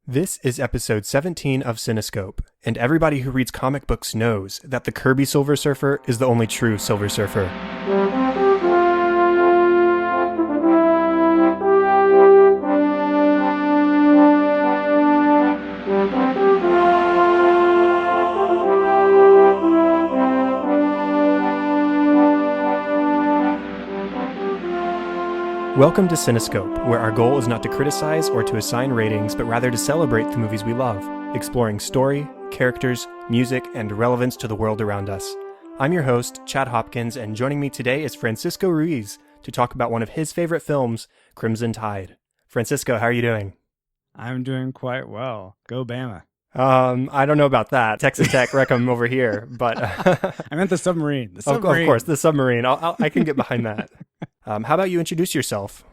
This is episode 17 of Cinescope, and everybody who reads comic books knows that the Kirby Silver Surfer is the only true Silver Surfer. Welcome to Cinescope, where our goal is not to criticize or to assign ratings, but rather to celebrate the movies we love, exploring story, characters, music, and relevance to the world around us. I'm your host, Chad Hopkins, and joining me today is Francisco Ruiz to talk about one of his favorite films, Crimson Tide. Francisco, how are you doing? I'm doing quite well. Go Bama. I don't know about that. Texas Tech, wreck 'em over here, but... I meant the submarine. The submarine. Of course, the submarine. I can get behind that. How about you introduce yourself?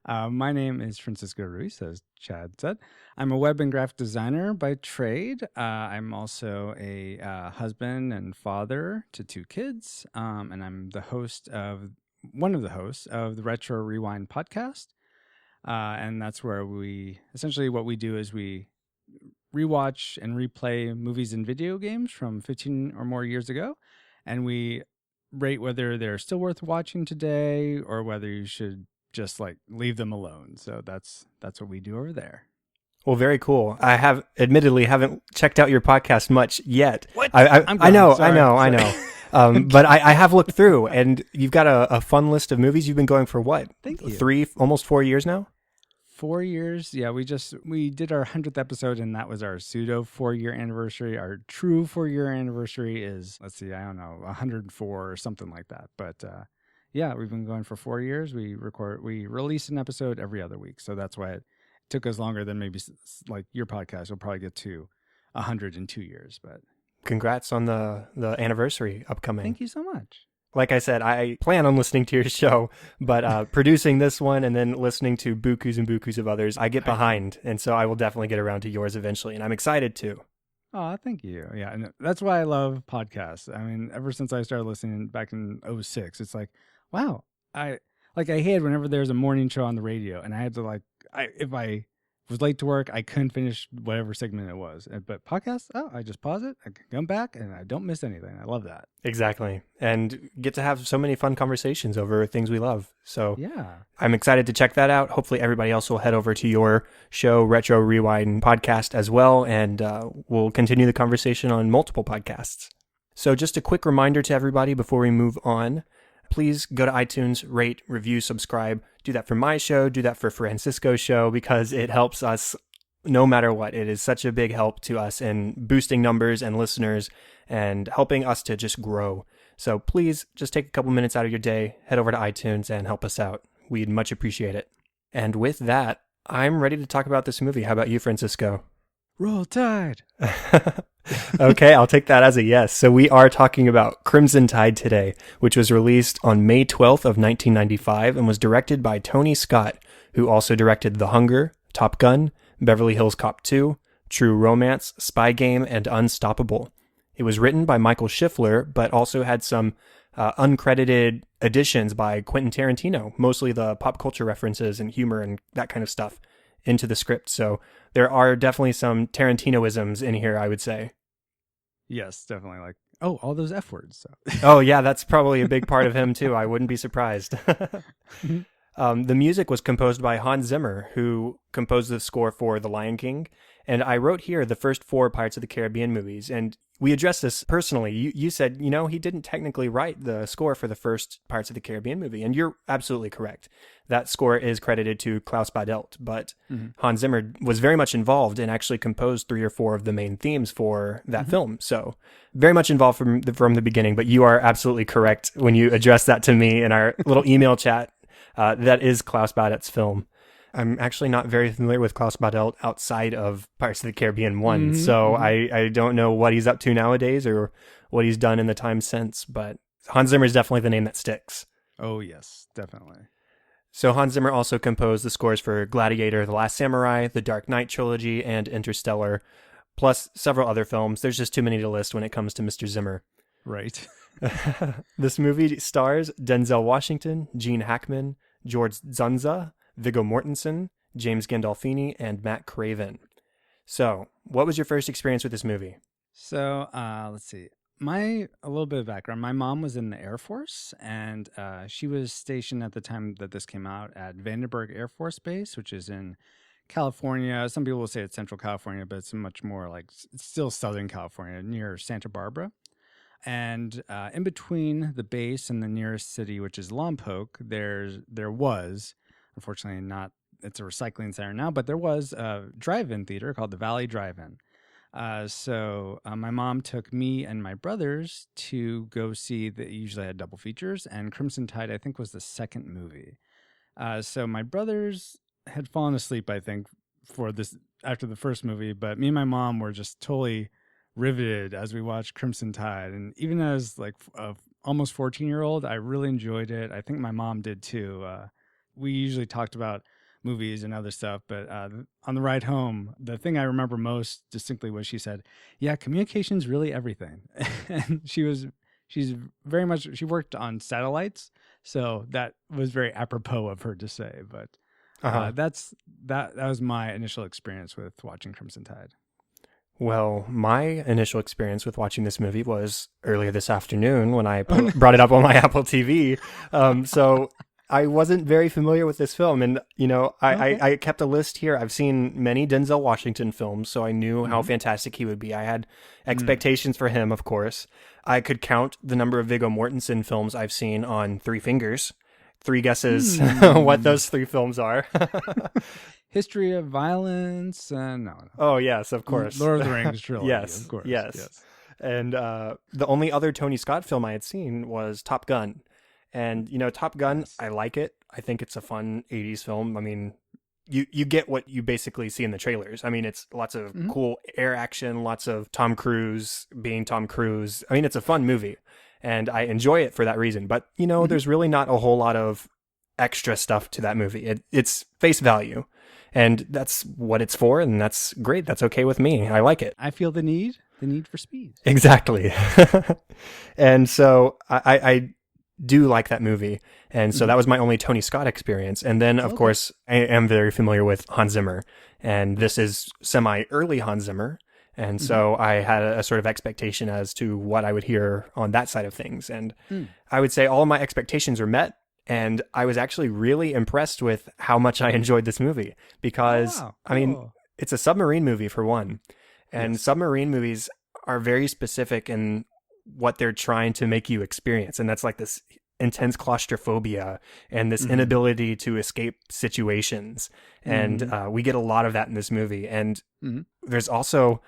My name is Francisco Ruiz, as Chad said. I'm a web and graphic designer by trade. I'm also a husband and father to two kids, and I'm one of the hosts of the Retro Rewind podcast. And that's where what we do is we rewatch and replay movies and video games from 15 or more years ago, and we rate whether they're still worth watching today or whether you should just leave them alone. So that's what we do over there. Well, very cool. I haven't checked out your podcast much yet. What? I know. But I have looked through, and you've got a fun list of movies. You've been going for what? Thank you. Almost 4 years now? 4 years. Yeah, we did our 100th episode, and that was our pseudo 4-year anniversary. Our true 4-year anniversary is, 104 or something like that. But yeah, we've been going for 4 years. We release an episode every other week. So that's why it took us longer than maybe like your podcast. We'll probably get to 100 in 2 years. But congrats on the anniversary upcoming. Thank you so much. Like I said, I plan on listening to your show, but producing this one and then listening to bukus and bukus of others, I get behind. And so I will definitely get around to yours eventually. And I'm excited too. Oh, thank you. Yeah. And that's why I love podcasts. I mean, ever since I started listening back in 2006, it's like, wow. I hate whenever there's a morning show on the radio and I had to if I was late to work, I couldn't finish whatever segment it was. But podcasts, I just pause it, I can come back, and I don't miss anything. I love that. Exactly. And get to have so many fun conversations over things we love. So yeah, I'm excited to check that out. Hopefully everybody else will head over to your show, Retro Rewind Podcast, as well, and we'll continue the conversation on multiple podcasts. So just a quick reminder to everybody before we move on. Please go to iTunes, rate, review, subscribe. Do that for my show. Do that for Francisco's show because it helps us no matter what. It is such a big help to us in boosting numbers and listeners and helping us to just grow. So please just take a couple minutes out of your day, head over to iTunes and help us out. We'd much appreciate it. And with that, I'm ready to talk about this movie. How about you, Francisco? Roll Tide. Okay, I'll take that as a yes. So we are talking about Crimson Tide today, which was released on May 12th of 1995 and was directed by Tony Scott, who also directed The Hunger, Top Gun, Beverly Hills Cop 2, True Romance, Spy Game, and Unstoppable. It was written by Michael Schiffler, but also had some uncredited additions by Quentin Tarantino, mostly the pop culture references and humor and that kind of stuff into the script. So there are definitely some Tarantinoisms in here, I would say. Yes, definitely. All those F words. So. Oh, yeah, that's probably a big part of him, too. I wouldn't be surprised. The music was composed by Hans Zimmer, who composed the score for The Lion King. And I wrote here the first 4 Pirates of the Caribbean movies. And we addressed this personally. You said, he didn't technically write the score for the first Pirates of the Caribbean movie. And you're absolutely correct. That score is credited to Klaus Badelt. But Hans Zimmer was very much involved and actually composed 3 or 4 of the main themes for that film. So very much involved from the beginning. But you are absolutely correct when you address that to me in our little email chat. That is Klaus Badelt's film. I'm actually not very familiar with Klaus Badelt outside of Pirates of the Caribbean 1, so I don't know what he's up to nowadays or what he's done in the time since, but Hans Zimmer is definitely the name that sticks. Oh, yes, definitely. So Hans Zimmer also composed the scores for Gladiator, The Last Samurai, The Dark Knight trilogy, and Interstellar, plus several other films. There's just too many to list when it comes to Mr. Zimmer. Right. This movie stars Denzel Washington, Gene Hackman, George Zunza, Viggo Mortensen, James Gandolfini, and Matt Craven. So, what was your first experience with this movie? So let's see. A little bit of background. My mom was in the Air Force, and she was stationed at the time that this came out at Vandenberg Air Force Base, which is in California. Some people will say it's Central California, but it's much more like it's still Southern California, near Santa Barbara. And in between the base and the nearest city, which is Lompoc, there was, unfortunately not, it's a recycling center now, but there was a drive-in theater called the Valley Drive-In. So my mom took me and my brothers to go see usually had double features, and Crimson Tide, I think, was the second movie. So my brothers had fallen asleep, I think, for this after the first movie, but me and my mom were just totally riveted as we watched Crimson Tide. And even as like a almost 14-year-old, I really enjoyed it. I think my mom did too. We usually talked about movies and other stuff, but on the ride home, the thing I remember most distinctly was she said, "Yeah, communication's really everything." And she's very much, she worked on satellites, so that was very apropos of her to say. But that was my initial experience with watching Crimson Tide. Well, my initial experience with watching this movie was earlier this afternoon when I brought it up on my Apple TV. So I wasn't very familiar with this film. And, I kept a list here. I've seen many Denzel Washington films, so I knew how fantastic he would be. I had expectations for him, of course. I could count the number of Viggo Mortensen films I've seen on 3 fingers. 3 guesses what those 3 films are. History of Violence. No. Oh, yes, of course. Lord of the Rings trilogy. Yes, of course. yes. And the only other Tony Scott film I had seen was Top Gun. And, Top Gun, I like it. I think it's a fun 80s film. I mean, you get what you basically see in the trailers. I mean, it's lots of cool air action, lots of Tom Cruise being Tom Cruise. I mean, it's a fun movie, and I enjoy it for that reason. But, there's really not a whole lot of extra stuff to that movie. It's face value. And that's what it's for, and that's great. That's okay with me. I like it. I feel the need for speed. Exactly. And so I do like that movie. And so that was my only Tony Scott experience. And then, of course, I am very familiar with Hans Zimmer. And this is semi-early Hans Zimmer. And so I had a sort of expectation as to what I would hear on that side of things. And I would say all of my expectations were met. And I was actually really impressed with how much I enjoyed this movie because, I mean, it's a submarine movie for one. And submarine movies are very specific in what they're trying to make you experience. And that's like this intense claustrophobia and this inability to escape situations. And we get a lot of that in this movie. And there's also,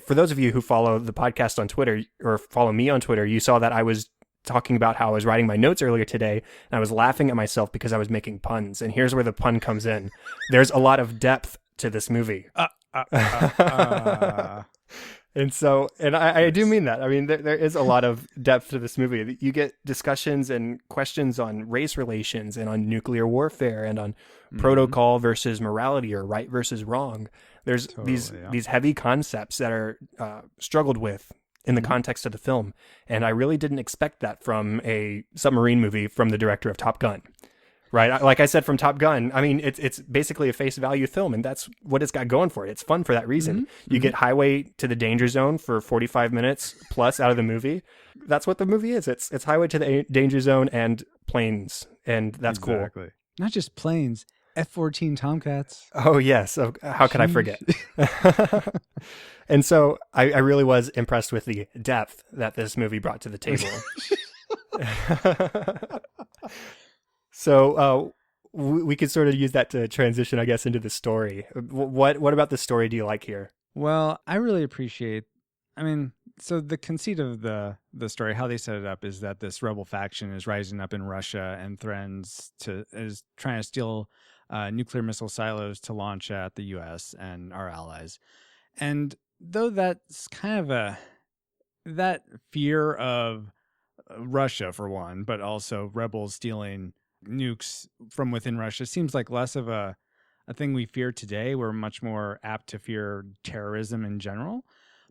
for those of you who follow the podcast on Twitter or follow me on Twitter, you saw that I was talking about how I was writing my notes earlier today, and I was laughing at myself because I was making puns. And here's where the pun comes in. There's a lot of depth to this movie. And so, and I do mean that. I mean, there is a lot of depth to this movie. You get discussions and questions on race relations and on nuclear warfare and on protocol versus morality or right versus wrong. There's these heavy concepts that are struggled with in the context of the film. And I really didn't expect that from a submarine movie from the director of Top Gun, right? Like I said, from Top Gun, I mean, it's basically a face value film, and that's what it's got going for it. It's fun for that reason. You get Highway to the Danger Zone for 45 minutes plus out of the movie. That's what the movie is. It's Highway to the Danger Zone and planes, and that's cool. Not just planes, F-14 Tomcats. Oh, yes. How could I forget? And so I really was impressed with the depth that this movie brought to the table. So we could sort of use that to transition, I guess, into the story. What about the story do you like here? Well, I really appreciate, so the conceit of the story, how they set it up is that this rebel faction is rising up in Russia and is trying to steal nuclear missile silos to launch at the U.S. and our allies. And though that's kind of that fear of Russia for one, but also rebels stealing nukes from within Russia seems like less of a thing we fear today. We're much more apt to fear terrorism in general.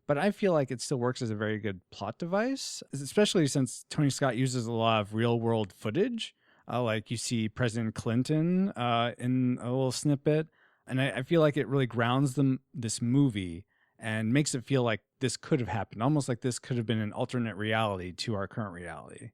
But I feel like it still works as a very good plot device, especially since Tony Scott uses a lot of real world footage. Like you see President Clinton in a little snippet. And I feel like it really grounds this movie and makes it feel like this could have happened, almost like this could have been an alternate reality to our current reality.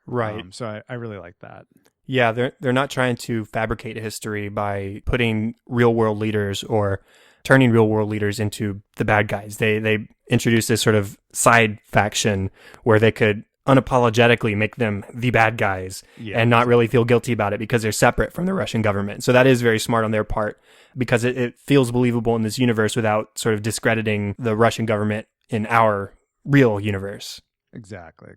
Right. So I really like that. Yeah, they're not trying to fabricate history by putting real world leaders or turning real world leaders into the bad guys. They introduced this sort of side faction where they could unapologetically make them the bad guys and not really feel guilty about it because they're separate from the Russian government. So that is very smart on their part because it feels believable in this universe without sort of discrediting the Russian government in our real universe. Exactly.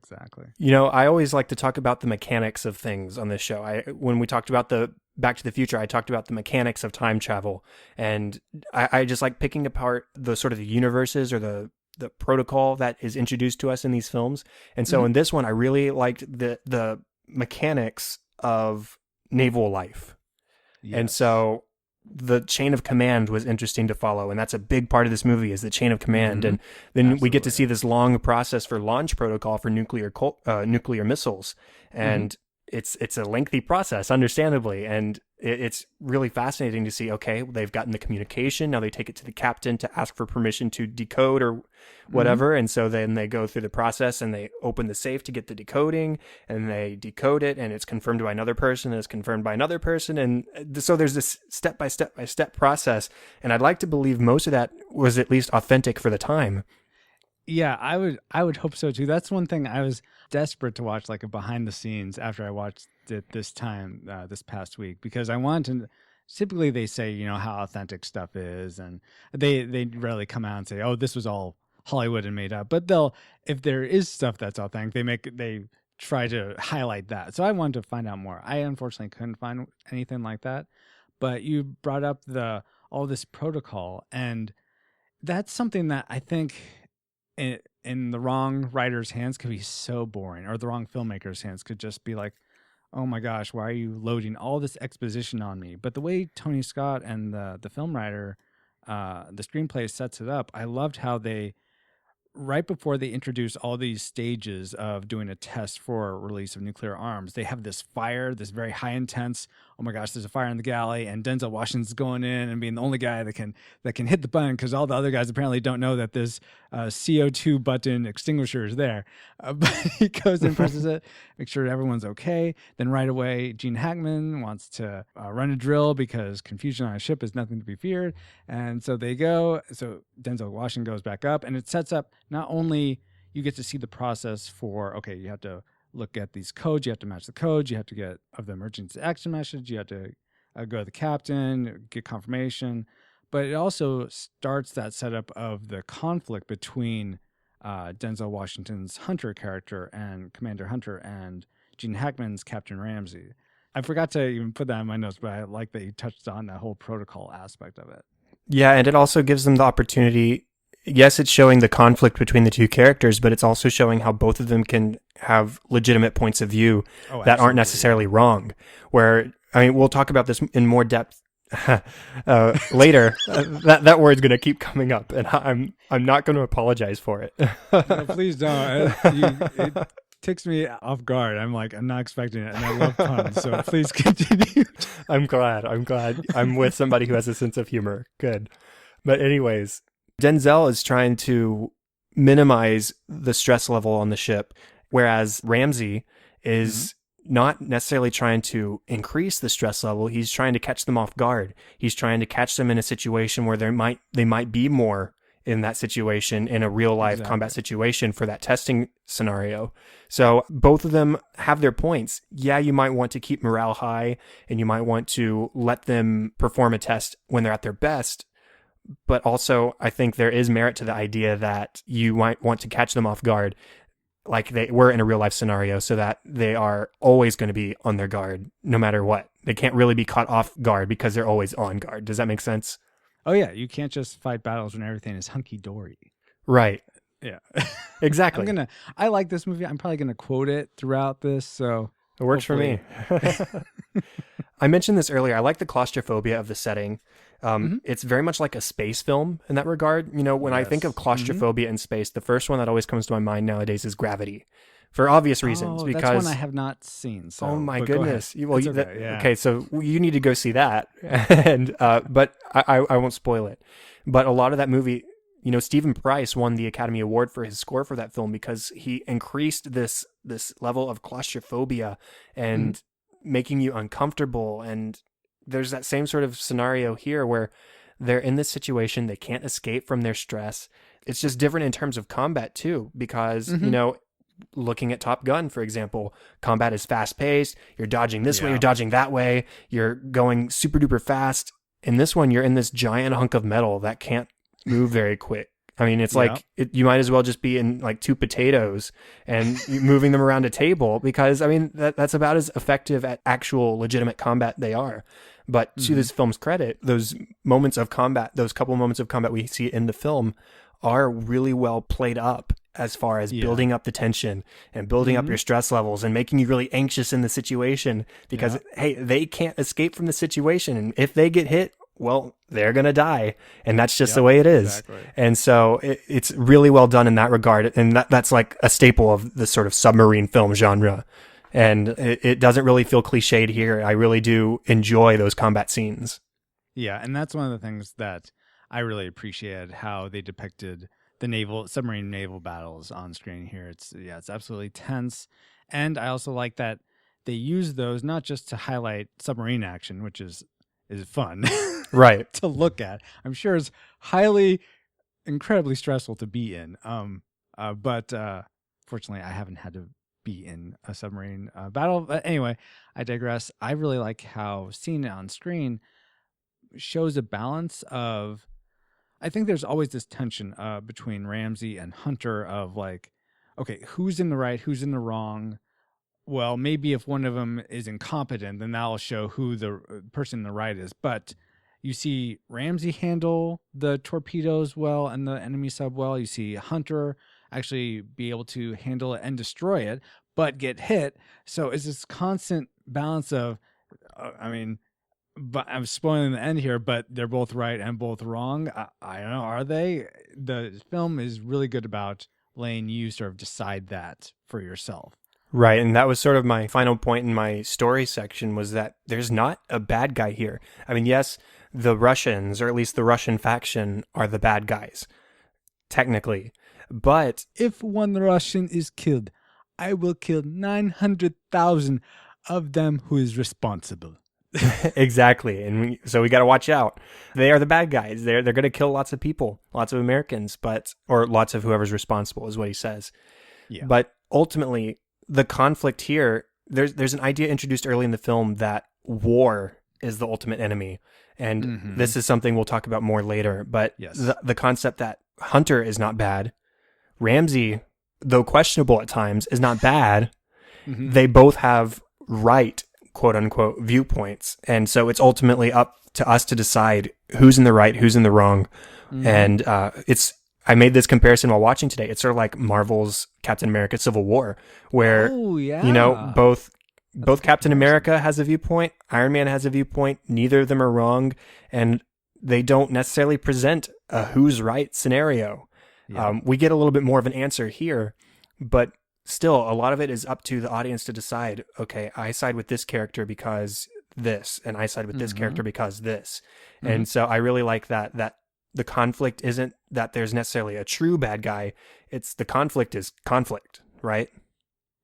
You know, I always like to talk about the mechanics of things on this show. When we talked about the Back to the Future, I talked about the mechanics of time travel, and I just like picking apart the sort of the universes or the protocol that is introduced to us in these films. And so in this one, I really liked the mechanics of naval life. Yes. And so the chain of command was interesting to follow, and that's a big part of this movie is the chain of command. And then Absolutely. We get to see this long process for launch protocol for nuclear missiles, and it's a lengthy process, understandably, and it's really fascinating to see, okay, they've gotten the communication, now they take it to the captain to ask for permission to decode or whatever, and so then they go through the process and they open the safe to get the decoding, and they decode it, and it's confirmed by another person, and it's confirmed by another person, and so there's this step-by-step process, and I'd like to believe most of that was at least authentic for the time. Yeah, I would hope so too. That's one thing I was desperate to watch, like a behind the scenes after I watched it this past week, because I wanted to. Typically, they say, you know, how authentic stuff is, and they rarely come out and say, oh, this was all Hollywood and made up. But if there is stuff that's authentic, they try to highlight that. So I wanted to find out more. I unfortunately couldn't find anything like that. But you brought up all this protocol, and that's something that I think in the wrong writer's hands could be so boring, or the wrong filmmaker's hands could just be like, oh my gosh, why are you loading all this exposition on me? But the way Tony Scott and the film writer, the screenplay sets it up, I loved how they, right before they introduce all these stages of doing a test for release of nuclear arms, they have this fire, this very high intense, oh my gosh, there's a fire in the galley, and Denzel Washington's going in and being the only guy that can hit the button, because all the other guys apparently don't know that this CO2 button extinguisher is there. But he goes and presses it, make sure everyone's okay. Then right away, Gene Hackman wants to run a drill because confusion on a ship is nothing to be feared. And so they go. So Denzel Washington goes back up, and it sets up not only you get to see the process for, okay, you have to look at these codes, you have to match the codes, you have to get of the emergency action message, you have to go to the captain, get confirmation. But it also starts that setup of the conflict between Denzel Washington's Hunter character and Commander Hunter and Gene Hackman's Captain Ramsey. I forgot to even put that in my notes, but I like that you touched on that whole protocol aspect of it. Yeah, and it also gives them the opportunity. Yes, it's showing the conflict between the two characters, but it's also showing how both of them can have legitimate points of view that aren't necessarily wrong. Where, I mean, we'll talk about this in more depth later. That word's going to keep coming up, and I'm not going to apologize for it. No, please don't. It takes me off guard. I'm not expecting it, and I love puns, so please continue. I'm glad. I'm with somebody who has a sense of humor. Good. But anyways, Denzel is trying to minimize the stress level on the ship, whereas Ramsey is not necessarily trying to increase the stress level. He's trying to catch them off guard. He's trying to catch them in a situation where they might be more in that situation, in a real life combat situation for that testing scenario. So both of them have their points. Yeah, you might want to keep morale high, and you might want to let them perform a test when they're at their best. But also, I think there is merit to the idea that you might want to catch them off guard, like they were in a real life scenario, so that they are always going to be on their guard no matter what. They can't really be caught off guard because they're always on guard. Does that make sense? Oh yeah, you can't just fight battles when everything is hunky-dory. Right. Yeah. Exactly. I like this movie. I'm probably going to quote it throughout this, so it works hopefully. For me. I mentioned this earlier. I like the claustrophobia of the setting. It's very much like a space film in that regard. You know, when I think of claustrophobia in space, the first one that always comes to my mind nowadays is Gravity, for obvious reasons. Because that's one I have not seen. So, oh my but go goodness! ahead. Well, It's okay. Yeah. okay, so you need to go see that, and but I won't spoil it. But a lot of that movie, Stephen Price won the Academy Award for his score for that film because he increased this level of claustrophobia and making you uncomfortable. And there's that same sort of scenario here where they're in this situation, they can't escape from their stress. It's just different in terms of combat too, because looking at Top Gun, for example, combat is fast paced. You're dodging this way, you're dodging that way. You're going super duper fast. In this one, you're in this giant hunk of metal that can't move very quick. I mean, it's like you might as well just be in like two potatoes and moving them around a table, because I mean that's about as effective at actual legitimate combat they are. But to this film's credit, those moments of combat, those couple moments of combat we see in the film, are really well played up as far as building up the tension and building up your stress levels and making you really anxious in the situation, because hey, they can't escape from the situation, and if they get hit, well, they're gonna die, and that's just the way it is. Exactly. And so it's really well done in that regard, and that's like a staple of the sort of submarine film genre, and it doesn't really feel cliched here. I really do enjoy those combat scenes. Yeah, and that's one of the things that I really appreciated, how they depicted the submarine naval battles on screen here. It's absolutely tense. And I also like that they use those not just to highlight submarine action, which is fun right to look at. I'm sure it's incredibly stressful to be in. But fortunately I haven't had to be in a submarine battle. But anyway, I digress. I really like how seeing it on screen shows a balance of, I think there's always this tension between Ramsey and Hunter of like, okay, who's in the right, who's in the wrong? Well, maybe if one of them is incompetent, then that'll show who the person in the right is. But you see Ramsey handle the torpedoes well and the enemy sub well. You see Hunter actually be able to handle it and destroy it, but get hit. So it's this constant balance of, but I'm spoiling the end here, but they're both right and both wrong. I don't know. Are they? The film is really good about letting you sort of decide that for yourself. Right. And that was sort of my final point in my story section, was that there's not a bad guy here. I mean, yes, the Russians, or at least the Russian faction, are the bad guys, technically. But if one Russian is killed, I will kill 900,000 of them who is responsible. Exactly. And so we got to watch out. They are the bad guys. They're going to kill lots of people, lots of Americans, or lots of whoever's responsible is what he says. Yeah. But ultimately, the conflict here, there's an idea introduced early in the film that war is the ultimate enemy. And this is something we'll talk about more later. But the concept that Hunter is not bad, Ramsey, though questionable at times, is not bad. They both have right, quote unquote, viewpoints. And so it's ultimately up to us to decide who's in the right, who's in the wrong. And I made this comparison while watching today. It's sort of like Marvel's Captain America Civil War, where, both Captain America has a viewpoint, Iron Man has a viewpoint, neither of them are wrong, and they don't necessarily present a who's right scenario. We get a little bit more of an answer here, but still, a lot of it is up to the audience to decide, okay, I side with this character because this, and I side with this character because this. And so I really like that the conflict isn't that there's necessarily a true bad guy. It's the conflict is conflict, right?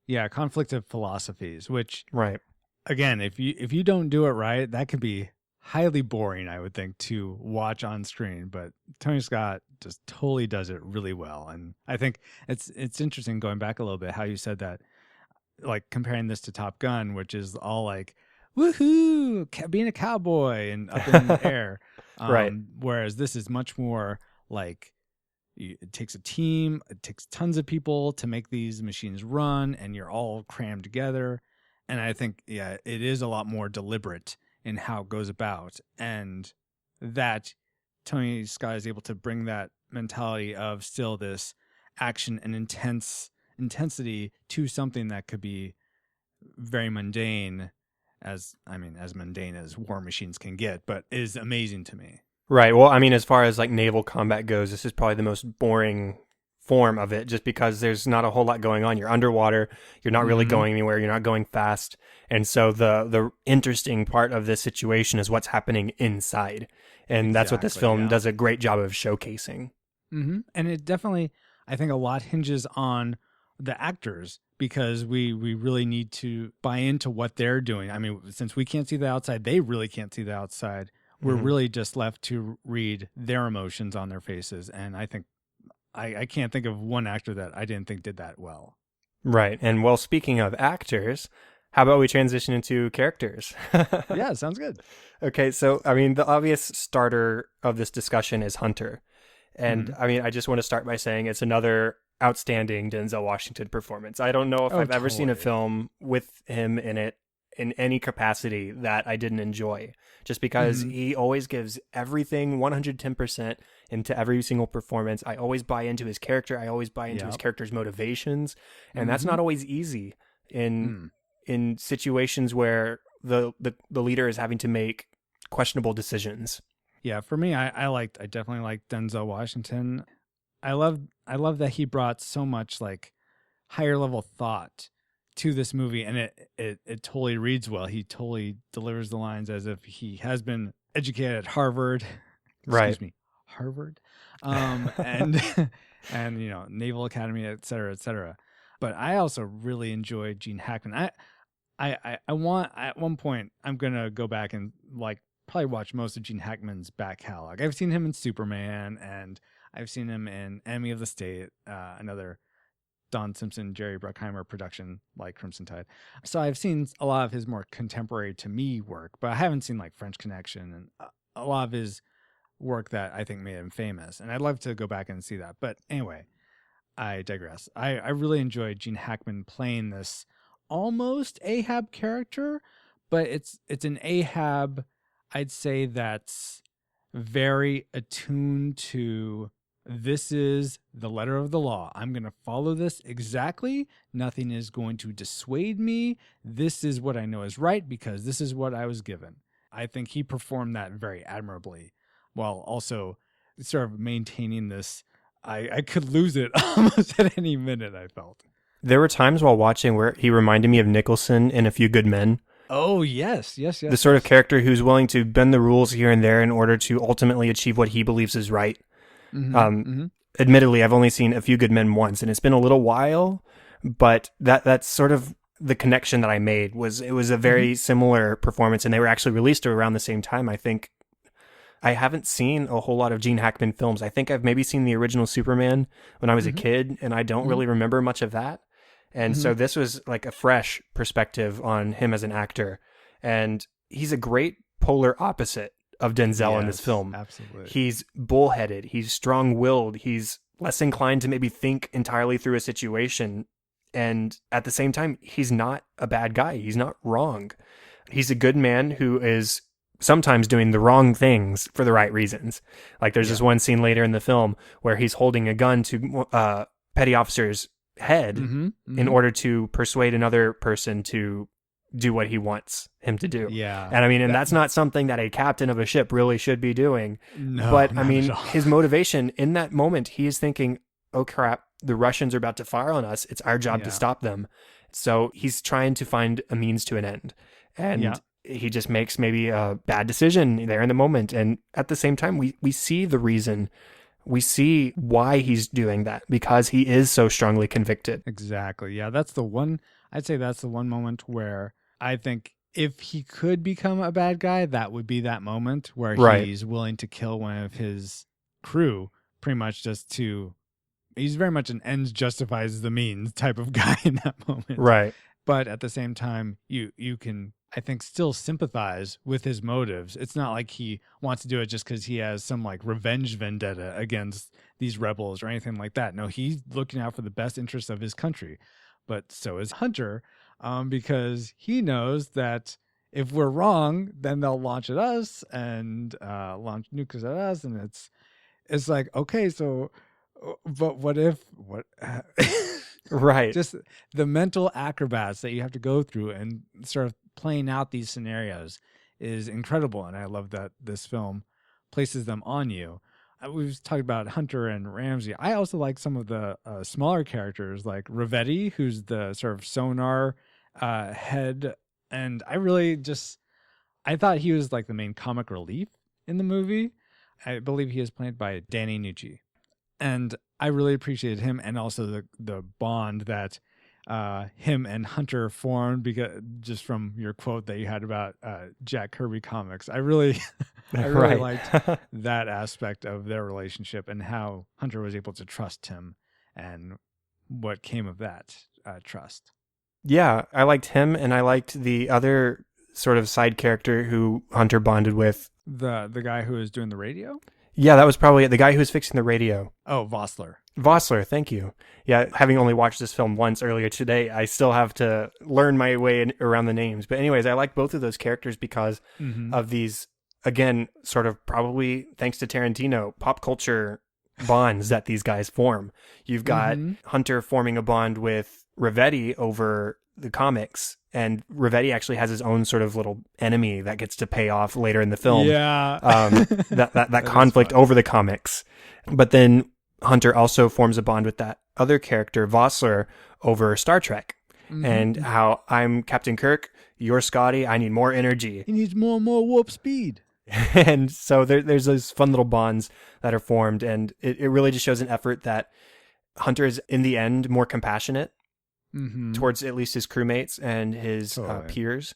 Yeah, conflict of philosophies, which, right, again, if you don't do it right, that could be highly boring, I would think, to watch on screen. But Tony Scott just totally does it really well. And I think it's interesting, going back a little bit, how you said that, like comparing this to Top Gun, which is all like, woohoo, being a cowboy and up in the air. Right. Whereas this is much more like, it takes a team, it takes tons of people to make these machines run, and you're all crammed together. And I think, it is a lot more deliberate in how it goes about, and that Tony Scott is able to bring that mentality of still this action and intensity to something that could be very mundane, as mundane as war machines can get, but is amazing to me. Right. Well, I mean, as far as like naval combat goes, this is probably the most boring form of it, just because there's not a whole lot going on. You're underwater, you're not really going anywhere, you're not going fast. And so the interesting part of this situation is what's happening inside. And that's what this film does a great job of showcasing. And it definitely, I think a lot hinges on the actors, because we really need to buy into what they're doing. I mean, since we can't see the outside, they really can't see the outside. We're really just left to read their emotions on their faces. And I think I can't think of one actor that I didn't think did that well. Right. And well, speaking of actors, how about we transition into characters? Yeah, sounds good. Okay, so I mean, the obvious starter of this discussion is Hunter. And I mean, I just want to start by saying it's another outstanding Denzel Washington performance. I don't know if I've ever seen a film with him in it in any capacity that I didn't enjoy, just because he always gives everything 110% into every single performance. I always buy into his character. I always buy into his character's motivations. And that's not always easy in situations where the leader is having to make questionable decisions. Yeah, for me, I definitely liked Denzel Washington. I love that he brought so much like higher level thought to this movie, and it totally reads well. He totally delivers the lines as if he has been educated at Harvard. Right. Excuse me, Harvard, and and Naval Academy, et cetera, et cetera. But I also really enjoyed Gene Hackman. I want, at one point, I'm gonna go back and probably watch most of Gene Hackman's back catalog. I've seen him in Superman, and I've seen him in Enemy of the State, another Don Simpson, Jerry Bruckheimer production like Crimson Tide. So I've seen a lot of his more contemporary to me work, but I haven't seen like French Connection and a lot of his work that I think made him famous. And I'd love to go back and see that. But anyway, I digress. I really enjoyed Gene Hackman playing this almost Ahab character, but it's an Ahab, I'd say, that's very attuned to, this is the letter of the law. I'm going to follow this exactly. Nothing is going to dissuade me. This is what I know is right because this is what I was given. I think he performed that very admirably, while also sort of maintaining this, I could lose it almost at any minute, I felt. There were times while watching where he reminded me of Nicholson in A Few Good Men. Oh, yes. The sort of character who's willing to bend the rules here and there in order to ultimately achieve what he believes is right. Admittedly, I've only seen A Few Good Men once, and it's been a little while, but that's sort of the connection that I made. It was a very similar performance, and they were actually released around the same time. I think I haven't seen a whole lot of Gene Hackman films. I think I've maybe seen the original Superman when I was a kid, and I don't really remember much of that. And so this was like a fresh perspective on him as an actor. And he's a great polar opposite of Denzel in this film. Absolutely. He's bullheaded. He's strong-willed. He's less inclined to maybe think entirely through a situation. And at the same time, he's not a bad guy. He's not wrong. He's a good man who is sometimes doing the wrong things for the right reasons. Like there's this one scene later in the film where he's holding a gun to petty officer's head in order to persuade another person to do what he wants him to do. Yeah. And I mean, and that's not something that a captain of a ship really should be doing. No, but I mean, his motivation in that moment, he is thinking, oh crap, the Russians are about to fire on us. It's our job to stop them. So he's trying to find a means to an end. And he just makes maybe a bad decision there in the moment. And at the same time, we see the reason. We see why he's doing that, because he is so strongly convicted. Exactly. Yeah, I'd say that's the one moment where I think if he could become a bad guy, that would be that moment where he's willing to kill one of his crew, pretty much he's very much an ends justifies the means type of guy in that moment. Right. But at the same time, you can, I think, still sympathize with his motives. It's not like he wants to do it just because he has some like revenge vendetta against these rebels or anything like that. No, he's looking out for the best interests of his country. But so is Hunter, because he knows that if we're wrong, then they'll launch at us and launch nukes at us. And it's like, okay, so, but what right. Just the mental acrobats that you have to go through and sort of playing out these scenarios is incredible. And I love that this film places them on you. we've talked about Hunter and Ramsey. I also like some of the smaller characters like Rivetti, who's the sort of sonar head. And I thought he was like the main comic relief in the movie. I believe he is played by Danny Nucci. And I really appreciated him, and also the bond that him and Hunter formed, because just from your quote that you had about Jack Kirby comics. I really liked that aspect of their relationship and how Hunter was able to trust him and what came of that trust. Yeah, I liked him, and I liked the other sort of side character who Hunter bonded with. The guy who was doing the radio? Yeah, that was probably it. The guy who was fixing the radio. Oh, Vossler. Vossler, thank you. Yeah, having only watched this film once earlier today, I still have to learn my way around the names. But anyways, I like both of those characters because of these, again, sort of probably thanks to Tarantino, pop culture bonds that these guys form. You've got Hunter forming a bond with Rivetti over the comics, and Rivetti actually has his own sort of little enemy that gets to pay off later in the film. Yeah. that conflict over the comics. But then Hunter also forms a bond with that other character, Vossler, over Star Trek. And how I'm Captain Kirk, you're Scotty, I need more energy. He needs more and more warp speed. And so there's those fun little bonds that are formed, and it really just shows an effort that Hunter is, in the end, more compassionate towards at least his crewmates and his peers,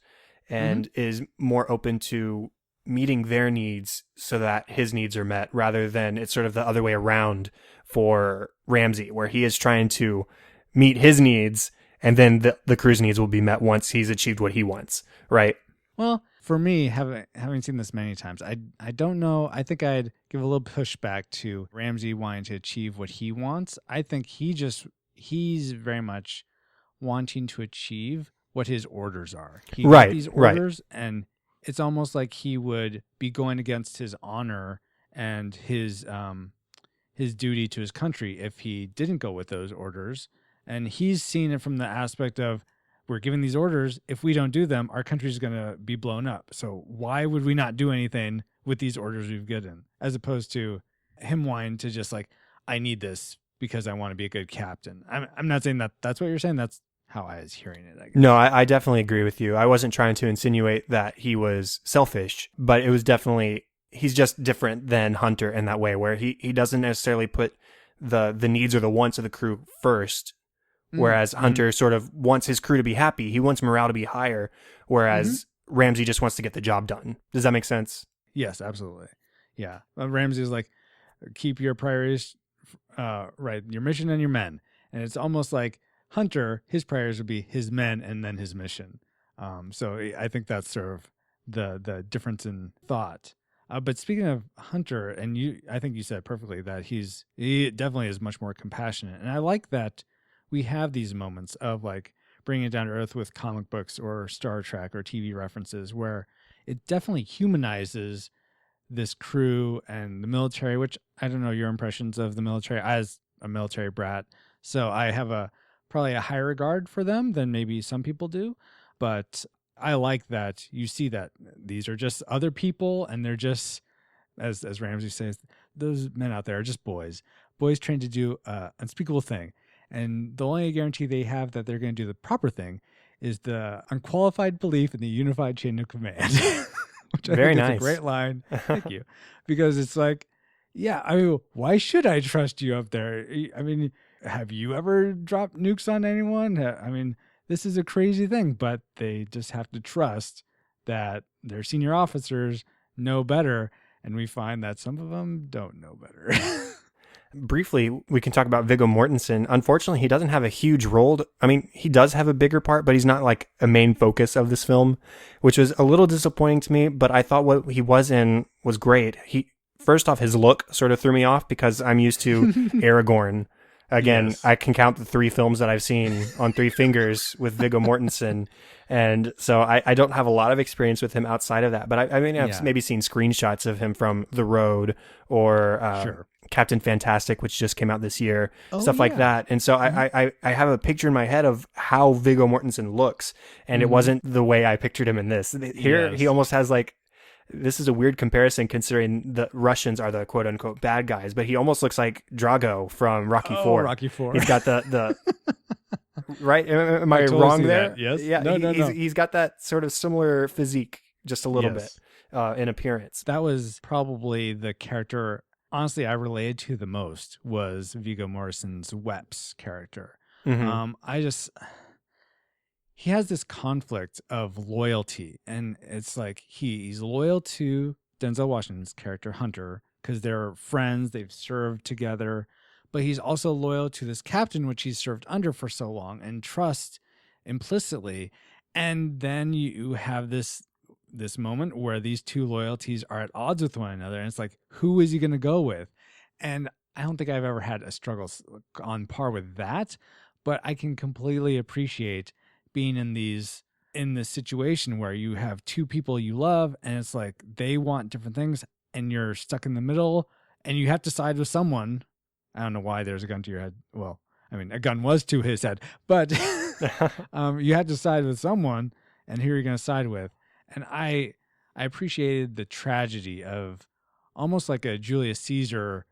and is more open to meeting their needs so that his needs are met, rather than it's sort of the other way around for Ramsey, where he is trying to meet his needs and then the crew's needs will be met once he's achieved what he wants, right? Well, for me, having seen this many times, I don't know. I think I'd give a little pushback to Ramsey wanting to achieve what he wants. I think he's very much wanting to achieve what his orders are. He got these orders, and it's almost like he would be going against his honor and his duty to his country if he didn't go with those orders. And he's seen it from the aspect of, we're giving these orders. If we don't do them, our country's going to be blown up. So why would we not do anything with these orders we've given? As opposed to him wanting to just like, I need this because I want to be a good captain. I'm not saying that's what you're saying. That's how I was hearing it, I guess. No, I definitely agree with you. I wasn't trying to insinuate that he was selfish, but it was definitely, he's just different than Hunter in that way, where he doesn't necessarily put the needs or the wants of the crew first, whereas Hunter sort of wants his crew to be happy. He wants morale to be higher, whereas Ramsey just wants to get the job done. Does that make sense? Yes, absolutely. Yeah. Ramsey's like, keep your priorities right, your mission and your men. And it's almost like Hunter, his priorities would be his men and then his mission. So I think that's sort of the difference in thought. But speaking of Hunter, and I think you said perfectly that he definitely is much more compassionate. And I like that we have these moments of like bringing it down to earth with comic books or Star Trek or TV references, where it definitely humanizes this crew and the military, which I don't know your impressions of the military. As a military brat, so I have probably a higher regard for them than maybe some people do. But I like that you see that these are just other people, and they're just, as Ramsey says, those men out there are just boys trained to do an unspeakable thing. And the only guarantee they have that they're going to do the proper thing is the unqualified belief in the unified chain of command. Which I Very think nice. is a great line. Thank you. Because it's like, yeah, I mean, why should I trust you up there? I mean, have you ever dropped nukes on anyone? I mean, this is a crazy thing, but they just have to trust that their senior officers know better. And we find that some of them don't know better. Briefly, we can talk about Viggo Mortensen. Unfortunately, he doesn't have a huge role. I mean, he does have a bigger part, but he's not like a main focus of this film, which was a little disappointing to me, but I thought what he was in was great. First off, his look sort of threw me off because I'm used to Aragorn. Again, yes. I can count the 3 films that I've seen on 3 fingers with Viggo Mortensen. And so I don't have a lot of experience with him outside of that. But I mean, I've maybe seen screenshots of him from The Road or Captain Fantastic, which just came out this year, stuff like that. And so I have a picture in my head of how Viggo Mortensen looks. And it wasn't the way I pictured him in this. Here, he almost has like this is a weird comparison considering the Russians are the quote unquote bad guys, but he almost looks like Drago from Rocky Four. Rocky Four. He's got the right. Am I totally wrong see there? that. Yes. Yeah. No. He's got that sort of similar physique, just a little Yes. bit in appearance. That was probably the character, honestly, I related to the most was Viggo Mortensen's Weps character. Mhm. He has this conflict of loyalty, and it's like he's loyal to Denzel Washington's character Hunter because they're friends, they've served together, but he's also loyal to this captain which he's served under for so long and trust implicitly. And then you have this moment where these two loyalties are at odds with one another, and it's like, who is he going to go with? And I don't think I've ever had a struggle on par with that, but I can completely appreciate being in this situation where you have two people you love and it's like they want different things and you're stuck in the middle and you have to side with someone. I don't know why there's a gun to your head. Well, I mean, a gun was to his head, but you had to side with someone, and who you're going to side with. And I appreciated the tragedy of almost like a Julius Caesar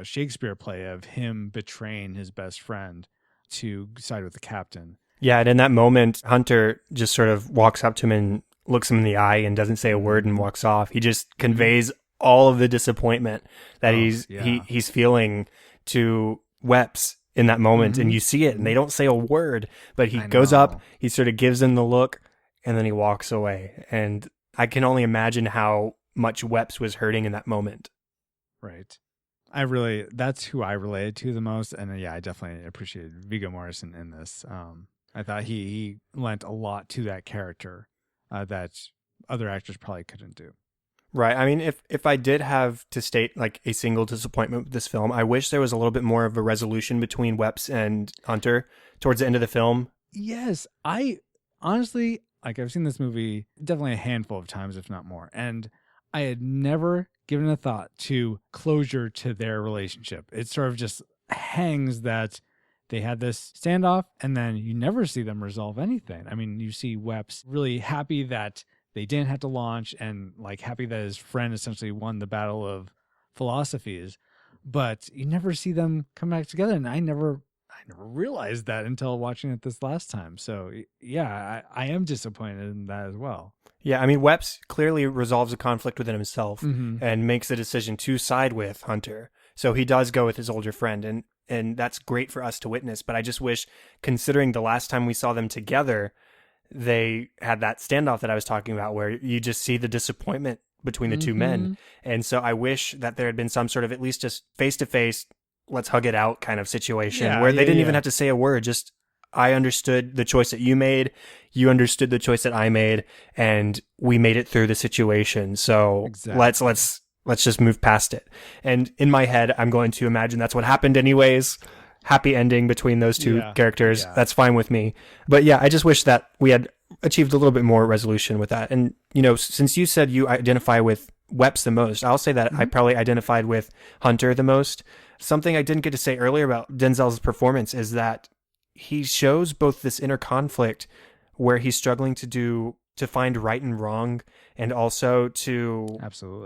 Shakespeare play of him betraying his best friend to side with the captain. Yeah, and in that moment, Hunter just sort of walks up to him and looks him in the eye and doesn't say a word and walks off. He just conveys all of the disappointment that he's feeling to Weps in that moment, and you see it, and they don't say a word, but he goes up, he sort of gives him the look, and then he walks away. And I can only imagine how much Weps was hurting in that moment. Right. That's who I related to the most, and yeah, I definitely appreciated Viggo Mortensen in this. I thought he lent a lot to that character that other actors probably couldn't do. Right. I mean, if I did have to state like a single disappointment with this film, I wish there was a little bit more of a resolution between Weps and Hunter towards the end of the film. Yes. I honestly, like, I've seen this movie definitely a handful of times, if not more, and I had never given a thought to closure to their relationship. It sort of just hangs that they had this standoff, and then you never see them resolve anything. I mean, you see Weps really happy that they didn't have to launch and like happy that his friend essentially won the battle of philosophies, but you never see them come back together. And I never realized that until watching it this last time. So yeah, I am disappointed in that as well. Yeah, I mean, Weps clearly resolves a conflict within himself and makes the decision to side with Hunter. So he does go with his older friend, and that's great for us to witness. But I just wish, considering the last time we saw them together, they had that standoff that I was talking about where you just see the disappointment between the two men. And so I wish that there had been some sort of at least just face-to-face, let's hug it out kind of situation where they didn't even have to say a word. Just, I understood the choice that you made, you understood the choice that I made, and we made it through the situation. So let's just move past it. And in my head, I'm going to imagine that's what happened anyways. Happy ending between those two characters. Yeah. That's fine with me. But yeah, I just wish that we had achieved a little bit more resolution with that. And, you know, since you said you identify with Weps the most, I'll say that I probably identified with Hunter the most. Something I didn't get to say earlier about Denzel's performance is that he shows both this inner conflict where he's struggling to find right and wrong, and also to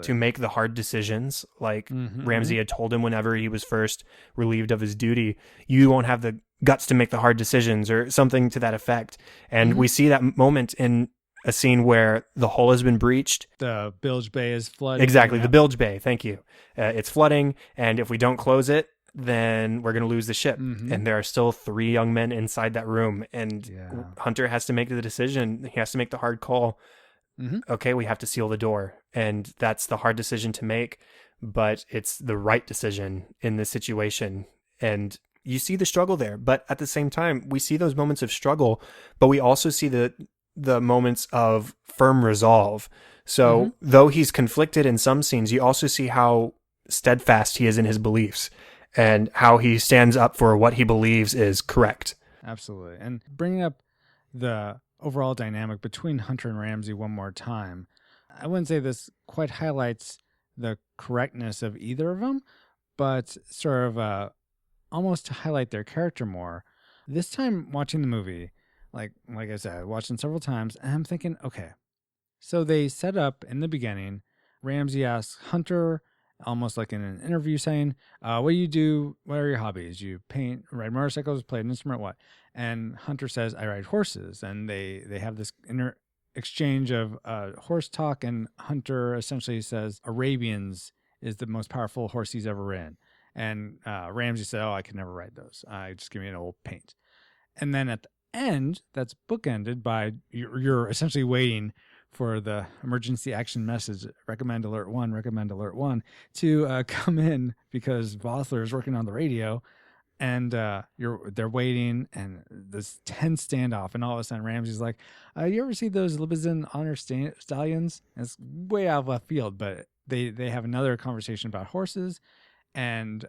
make the hard decisions. Like Ramsey had told him whenever he was first relieved of his duty, you won't have the guts to make the hard decisions, or something to that effect. And we see that moment in a scene where the hull has been breached. The bilge bay is flooding. Exactly, the bilge bay. Thank you. It's flooding, and if we don't close it, then we're going to lose the ship. And there are still 3 young men inside that room, and Hunter has to make the decision. He has to make the hard call. Okay, we have to seal the door, and that's the hard decision to make, but it's the right decision in this situation. And you see the struggle there, but at the same time, we see those moments of struggle, but we also see the moments of firm resolve. So though he's conflicted in some scenes, you also see how steadfast he is in his beliefs, and how he stands up for what he believes is correct. Absolutely. And bringing up the overall dynamic between Hunter and Ramsey one more time, I wouldn't say this quite highlights the correctness of either of them, but sort of almost to highlight their character more. This time watching the movie, like I said, I watched it several times, and I'm thinking, okay, So they set up in the beginning, Ramsey asks Hunter, almost like in an interview, saying, what do you do? What are your hobbies? You paint, ride motorcycles, play an instrument, what? And Hunter says, I ride horses. And they have this exchange of horse talk, and Hunter essentially says Arabians is the most powerful horse he's ever ridden. And Ramsey said, I could never ride those. Just give me an old paint. And then at the end, that's bookended by you're essentially waiting for the emergency action message, recommend alert 1, to come in because Vossler is working on the radio, and they're waiting, and this tense standoff, and all of a sudden Ramsey's like, you ever see those Libizin honor stallions? And it's way out of left field, but they have another conversation about horses, and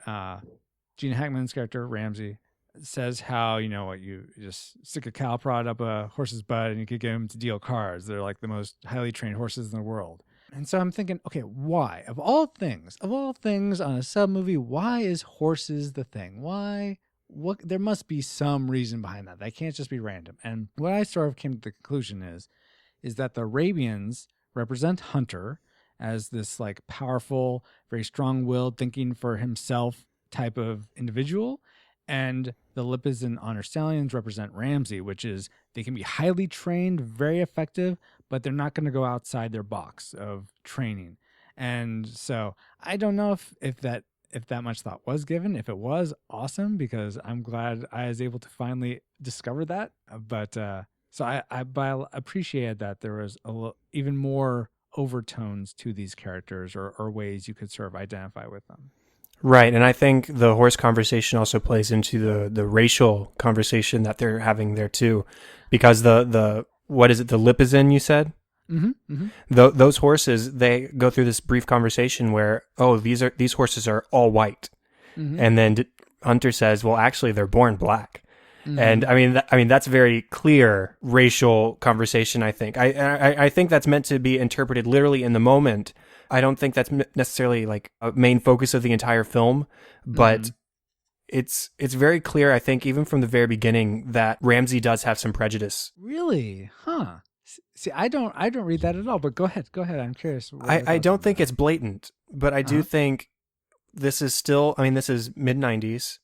Gene Hackman's character, Ramsey, says how, you just stick a cow prod up a horse's butt and you could get him to deal cards. They're like the most highly trained horses in the world. And so I'm thinking, okay, why? Of all things on a sub movie, why is horses the thing? Why? What? There must be some reason behind that. That can't just be random. And what I sort of came to the conclusion is that the Arabians represent Hunter as this like powerful, very strong-willed, thinking for himself type of individual. And the Lipizan Honor Stallions represent Ramsey, which is they can be highly trained, very effective, but they're not going to go outside their box of training. And so I don't know if that much thought was given. If it was, awesome, because I'm glad I was able to finally discover that. But so I appreciated that there was even more overtones to these characters or ways you could sort of identify with them. Right, and I think the horse conversation also plays into the racial conversation that they're having there too, because the what is it, the Lipizin you said? Mm-hmm, mm-hmm. Those horses, they go through this brief conversation where, these horses are all white, mm-hmm. and then Hunter says, well, actually, they're born black. Mm-hmm. And I mean that's very clear racial conversation. I think I think that's meant to be interpreted literally in the moment. I don't think that's necessarily like a main focus of the entire film, but mm-hmm. it's very clear, I think, even from the very beginning, that Ramsey does have some prejudice. Really? Huh. See, I don't read that at all, but go ahead. I'm curious. I don't think it's blatant, but I do think this is still, this is mid-90s.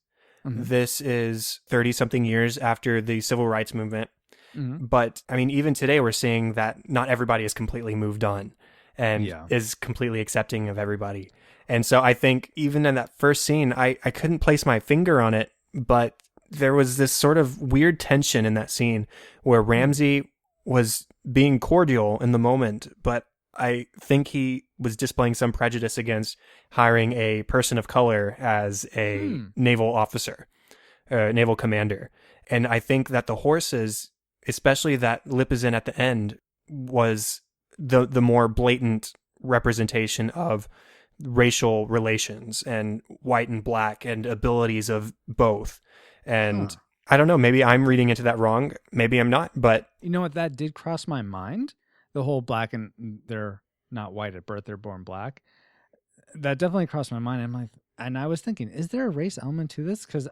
Mm-hmm. This is 30-something years after the Civil Rights Movement. Mm-hmm. But, even today we're seeing that not everybody is completely moved on and is completely accepting of everybody. And so I think even in that first scene, I couldn't place my finger on it, but there was this sort of weird tension in that scene where Ramsey was being cordial in the moment, but I think he was displaying some prejudice against hiring a person of color as a naval officer, naval commander. And I think that the horses, especially that Lipizin at the end, was the more blatant representation of racial relations and white and black and abilities of both. And I don't know, maybe I'm reading into that wrong. Maybe I'm not, but you know what? That did cross my mind. The whole black, and they're not white at birth, they're born black. That definitely crossed my mind. I'm like, and I was thinking, is there a race element to this? Because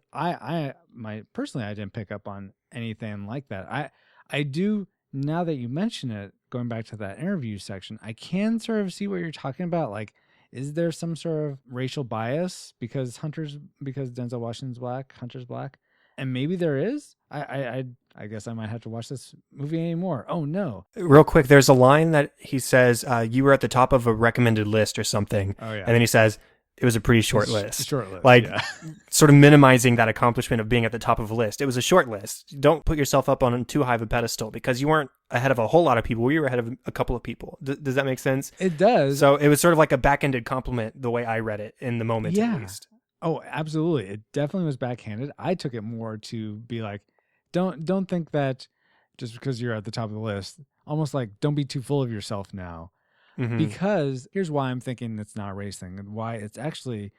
personally, I didn't pick up on anything like that. I do, now that you mention it, going back to that interview section, I can sort of see what you're talking about. Like, is there some sort of racial bias because Denzel Washington's black, Hunter's black? And maybe there is. I guess I might have to watch this movie anymore. Oh no! Real quick, there's a line that he says, "You were at the top of a recommended list" or something. Oh yeah. And then he says, "It was a pretty short list." Short list. Like, sort of minimizing that accomplishment of being at the top of a list. It was a short list. Don't put yourself up on too high of a pedestal because you weren't ahead of a whole lot of people. You were ahead of a couple of people. Does that make sense? It does. So it was sort of like a back-ended compliment the way I read it in the moment, at least. Oh, absolutely. It definitely was backhanded. I took it more to be like, don't think that just because you're at the top of the list, almost like don't be too full of yourself now. Mm-hmm. Because here's why I'm thinking it's not a race thing, and why it's actually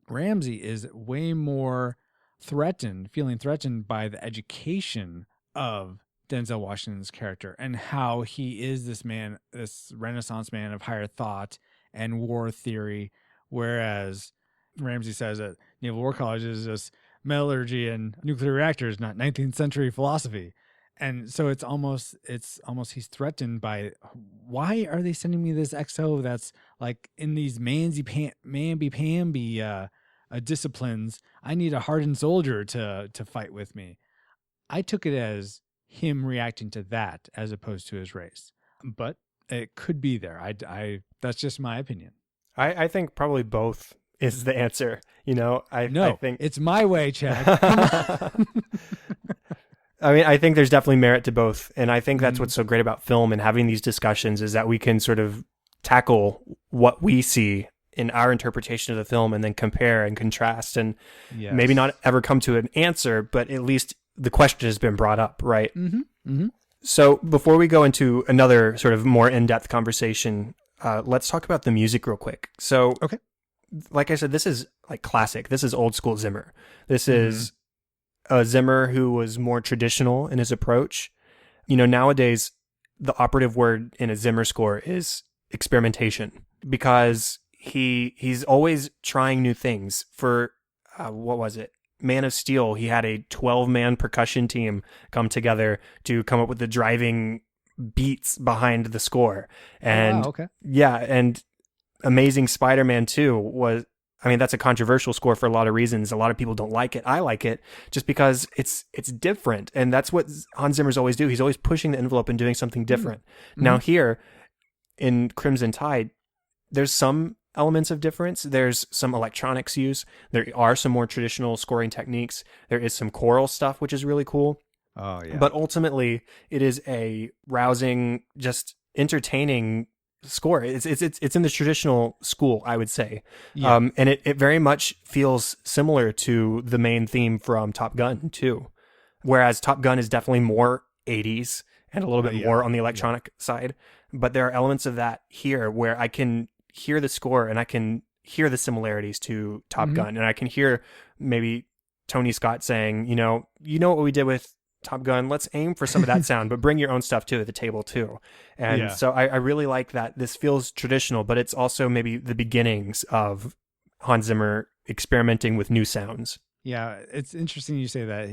Ramsey is way more feeling threatened by the education of Denzel Washington's character and how he is this man, this Renaissance man of higher thought and war theory, whereas Ramsey says that Naval War College is just metallurgy and nuclear reactors, not 19th century philosophy. and so it's almost he's threatened by, why are they sending me this XO that's like in these mamby-pamby disciplines? I need a hardened soldier to fight with me. I took it as him reacting to that as opposed to his race, but it could be there. I that's just my opinion. I think probably both is the answer. I think it's my way, Chad. I mean, I think there's definitely merit to both. And I think that's what's so great about film and having these discussions is that we can sort of tackle what we see in our interpretation of the film and then compare and contrast and maybe not ever come to an answer, but at least the question has been brought up, right? Mm-hmm. Mm-hmm. So before we go into another sort of more in-depth conversation, let's talk about the music real quick. So, okay. Like I said, this is like classic. This is old school Zimmer. This is a Zimmer who was more traditional in his approach. Nowadays, the operative word in a Zimmer score is experimentation because he's always trying new things. For, what was it? Man of Steel, he had a 12-man percussion team come together to come up with the driving beats behind the score. And and Amazing Spider-Man 2 that's a controversial score for a lot of reasons. A lot of people don't like it. I like it just because it's different. And that's what Hans Zimmer's always do. He's always pushing the envelope and doing something different. Mm-hmm. Now here in Crimson Tide, there's some elements of difference. There's some electronics use. There are some more traditional scoring techniques. There is some choral stuff, which is really cool. Oh, yeah. But ultimately, it is a rousing, just entertaining score. It's in the traditional school, I would say. Yeah. And it very much feels similar to the main theme from Top Gun, too. Whereas Top Gun is definitely more 80s and a little bit more on the electronic side. But there are elements of that here where I can hear the score and I can hear the similarities to Top Gun. And I can hear maybe Tony Scott saying, you know what we did with Top Gun, let's aim for some of that sound, but bring your own stuff to the table too. And so I really like that this feels traditional, but it's also maybe the beginnings of Hans Zimmer experimenting with new sounds. Yeah, it's interesting you say that.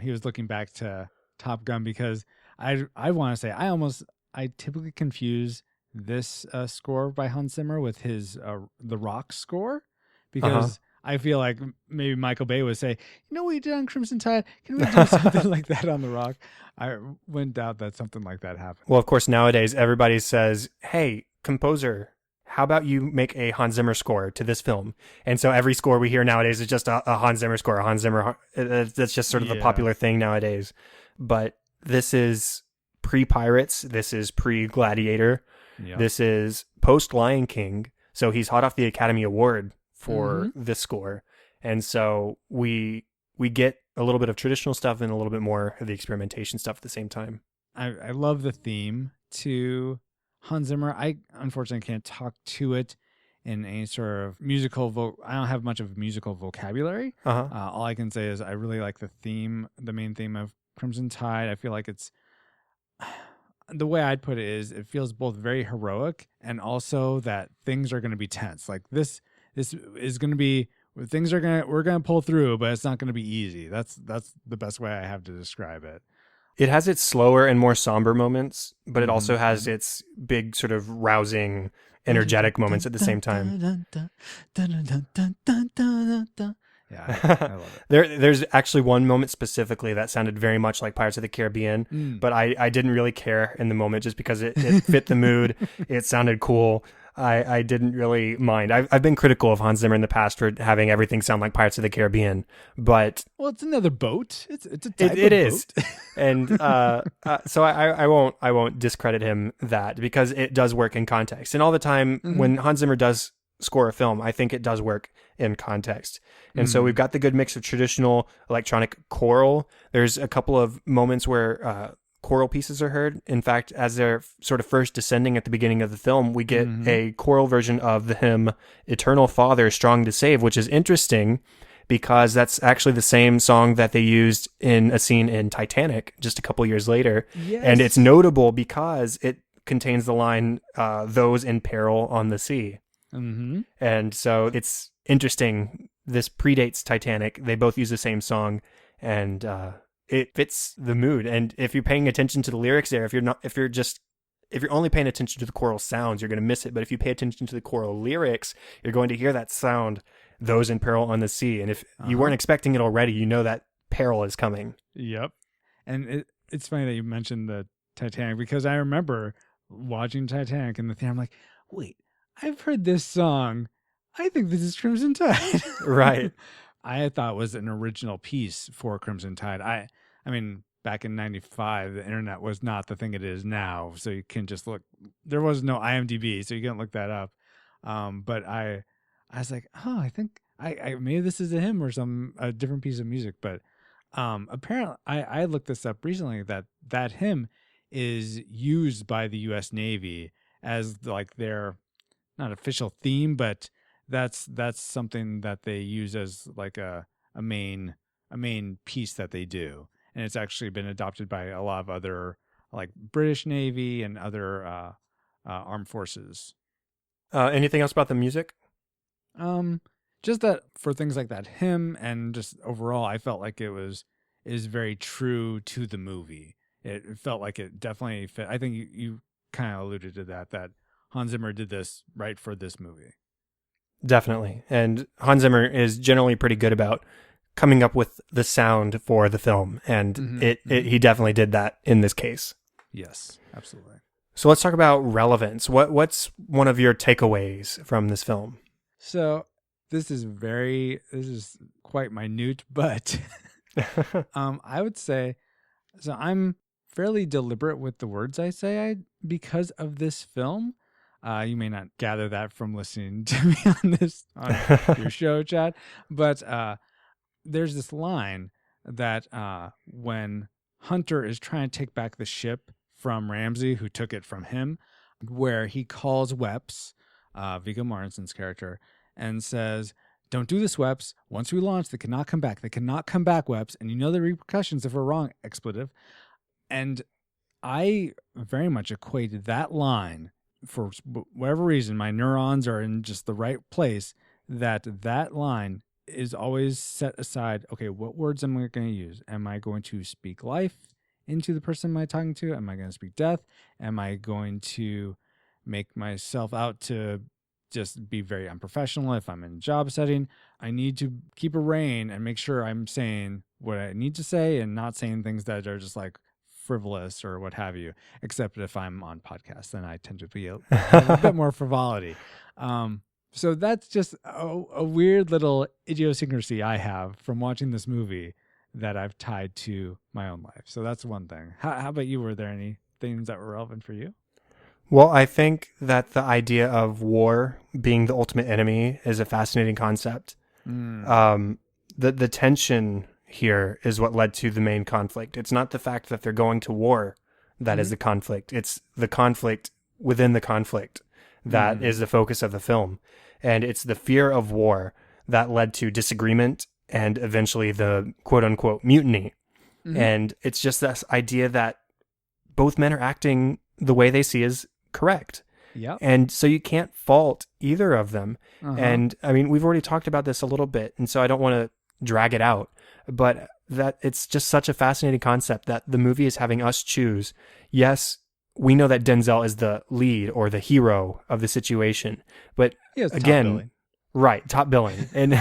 He was looking back to Top Gun because I want to say I typically confuse this score by Hans Zimmer with his The Rock score because I feel like maybe Michael Bay would say, what we did on Crimson Tide? Can we do something like that on The Rock? I wouldn't doubt that something like that happened. Well, of course, nowadays everybody says, hey, composer, how about you make a Hans Zimmer score to this film? And so every score we hear nowadays is just a Hans Zimmer score. Hans Zimmer, that's just sort of the popular thing nowadays. But this is pre-Pirates. This is pre-Gladiator. Yep. This is post-Lion King. So he's hot off the Academy Award for this score. And so we get a little bit of traditional stuff and a little bit more of the experimentation stuff at the same time. I love the theme to Hans Zimmer. I unfortunately can't talk to it in any sort of musical I don't have much of a musical vocabulary. All I can say is I really like the main theme of Crimson Tide. I feel like it's the way I'd put it is it feels both very heroic and also that things are going to be tense. Like this is going to be we're going to pull through, but it's not going to be easy. That's the best way I have to describe it. It has its slower and more somber moments, but it also has its big sort of rousing, energetic moments at the same time. Yeah, I love it. There's actually one moment specifically that sounded very much like Pirates of the Caribbean, but I didn't really care in the moment just because it fit the mood. It sounded cool. I didn't really mind. I've been critical of Hans Zimmer in the past for having everything sound like Pirates of the Caribbean, but it's another boat. It's a type it of is, boat. And so I won't discredit him that because it does work in context. And all the time when Hans Zimmer does score a film, I think it does work in context. And so we've got the good mix of traditional electronic choral. There's a couple of moments where choral pieces are heard. In fact, as they're sort of first descending at the beginning of the film, we get a choral version of the hymn Eternal Father, Strong to Save, which is interesting because that's actually the same song that they used in a scene in Titanic just a couple years later. Yes. And it's notable because it contains the line, those in peril on the sea. Mm-hmm. And so it's interesting. This predates Titanic. They both use the same song, and it fits the mood. And if you're paying attention to the lyrics there, if you're only paying attention to the choral sounds, you're going to miss it. But if you pay attention to the choral lyrics, you're going to hear that sound, those in peril on the sea. And if you weren't expecting it already, you know that peril is coming. Yep. And it's funny that you mentioned the Titanic, because I remember watching Titanic in the theater. I'm like, wait, I've heard this song. I think this is Crimson Tide. Right. I thought it was an original piece for Crimson Tide. I mean, back in 95, the internet was not the thing it is now. So you can just look. There was no IMDb, so you can't look that up. But I was like, oh, I think I maybe this is a hymn or a different piece of music. But apparently, I looked this up recently that hymn is used by the U.S. Navy as like their not official theme, but that's something that they use as like a main piece that they do, and it's actually been adopted by a lot of other like British Navy and other armed forces. Anything else about the music? Just that for things like that hymn and just overall, I felt like is very true to the movie. It felt like it definitely fit. I think you kind of alluded to that Hans Zimmer did this right for this movie. Definitely. And Hans Zimmer is generally pretty good about coming up with the sound for the film. And he definitely did that in this case. Yes, absolutely. So let's talk about relevance. What's one of your takeaways from this film? So this is quite minute, but I would say, so I'm fairly deliberate with the words I say because of this film. You may not gather that from listening to me on your show, Chad, but there's this line that when Hunter is trying to take back the ship from Ramsey, who took it from him, where he calls Weps, Viggo Mortensen's character, and says, "Don't do this, Weps. Once we launch, they cannot come back. They cannot come back, Weps. And you know the repercussions if we're wrong," expletive. And I very much equated that line, for whatever reason, my neurons are in just the right place, that line is always set aside. Okay, what words am I going to use? Am I going to speak life into the person I'm talking to? Am I going to speak death? Am I going to make myself out to just be very unprofessional if I'm in a job setting? I need to keep a rein and make sure I'm saying what I need to say and not saying things that are just like frivolous or what have you, except if I'm on podcasts, then I tend to be a bit more frivolity. So that's just a weird little idiosyncrasy I have from watching this movie that I've tied to my own life. So that's one thing. How about you? Were there any things that were relevant for you? Well, I think that the idea of war being the ultimate enemy is a fascinating concept. The tension here is what led to the main conflict. It's not the fact that they're going to war that is the conflict. It's the conflict within the conflict that is the focus of the film. And it's the fear of war that led to disagreement and eventually the quote unquote mutiny. And it's just this idea that both men are acting the way they see is correct. Yeah. And so you can't fault either of them. And I mean, we've already talked about this a little bit, and so I don't want to drag it out, but that it's just such a fascinating concept that the movie is having us choose. Yes, we know that Denzel is the lead or the hero of the situation, but again, right, top billing. And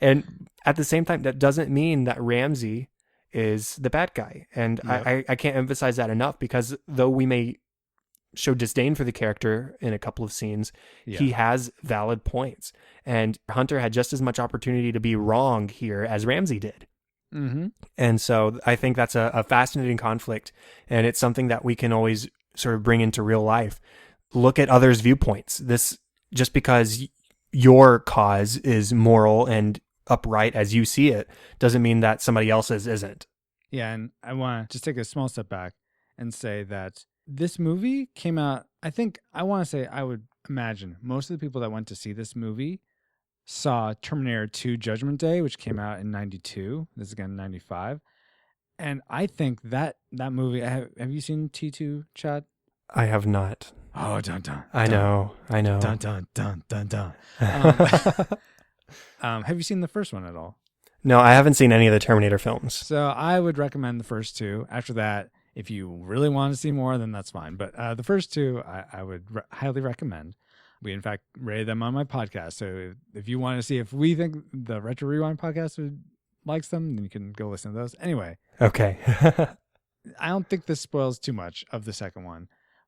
and at the same time, that doesn't mean that Ramsey is the bad guy. And I can't emphasize that enough, because though we may show disdain for the character in a couple of scenes, he has valid points. And Hunter had just as much opportunity to be wrong here as Ramsey did. And so I think that's a fascinating conflict, and it's something that we can always sort of bring into real life. Look at others' viewpoints. This, just because your cause is moral and upright as you see it, doesn't mean that somebody else's isn't. Yeah, and I want to just take a small step back and say that this movie came out, I would imagine most of the people that went to see this movie saw Terminator 2 Judgment Day, which came out in 92. This is again 95. And I think that movie, have you seen T2, Chad? I have not. Oh, dun dun. I know. Dun dun dun dun dun. Have you seen the first one at all? No, I haven't seen any of the Terminator films. So I would recommend the first two. After that, if you really want to see more, then that's fine. But the first two, I would highly recommend. We, in fact, rated them on my podcast. So if you want to see if we think the Retro Rewind podcast likes them, then you can go listen to those. Anyway. Okay. I don't think this spoils too much of the second one.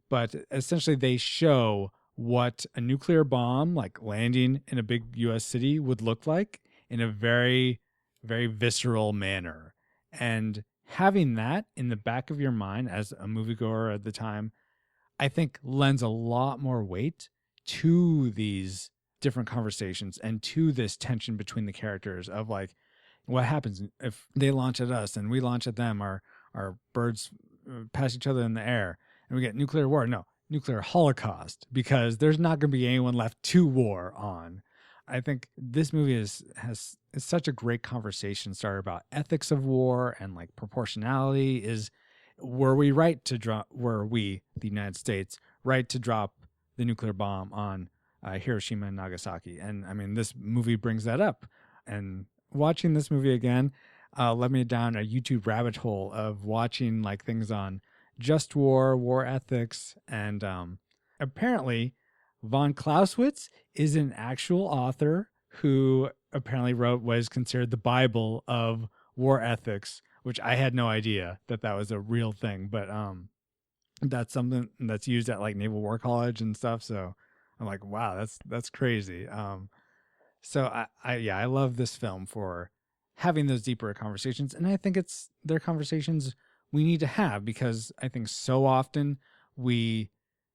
But essentially, they show what a nuclear bomb, like landing in a big U.S. city, would look like in a very, very visceral manner. And having that in the back of your mind as a moviegoer at the time, I think lends a lot more weight to these different conversations and to this tension between the characters of like, what happens if they launch at us and we launch at them, our birds pass each other in the air and we get nuclear war? No, nuclear holocaust, because there's not going to be anyone left to war on. I think this movie is such a great conversation starter about ethics of war and like proportionality. Were we, the United States, right to drop the nuclear bomb on Hiroshima and Nagasaki? And I mean, this movie brings that up. And watching this movie again led me down a YouTube rabbit hole of watching like things on just war ethics, and apparently von Clausewitz is an actual author who apparently wrote what is considered the Bible of war ethics, which I had no idea that was a real thing, but that's something that's used at like Naval War College and stuff. So I'm like, wow, that's crazy. So I love this film for having those deeper conversations, and I think they're conversations we need to have, because I think so often we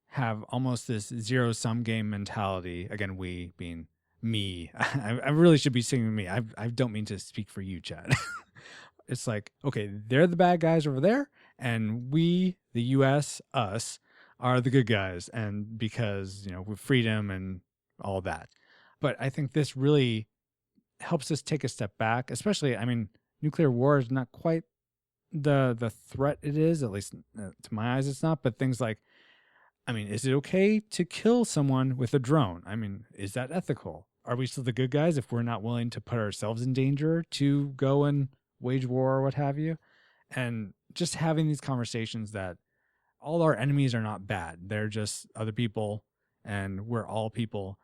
have almost this zero-sum game mentality. Again, we being me. I really should be saying me. I don't mean to speak for you, Chad. It's like, okay, they're the bad guys over there, and we, the U.S., us, are the good guys, and because, with freedom and all that. But I think this really helps us take a step back, especially, I mean, nuclear war is not quite the threat it is, at least to my eyes it's not, but things like, I mean, is it okay to kill someone with a drone? I mean, is that ethical? Are we still the good guys if we're not willing to put ourselves in danger to go and wage war or what have you? And just having these conversations that all our enemies are not bad. They're just other people, and we're all people.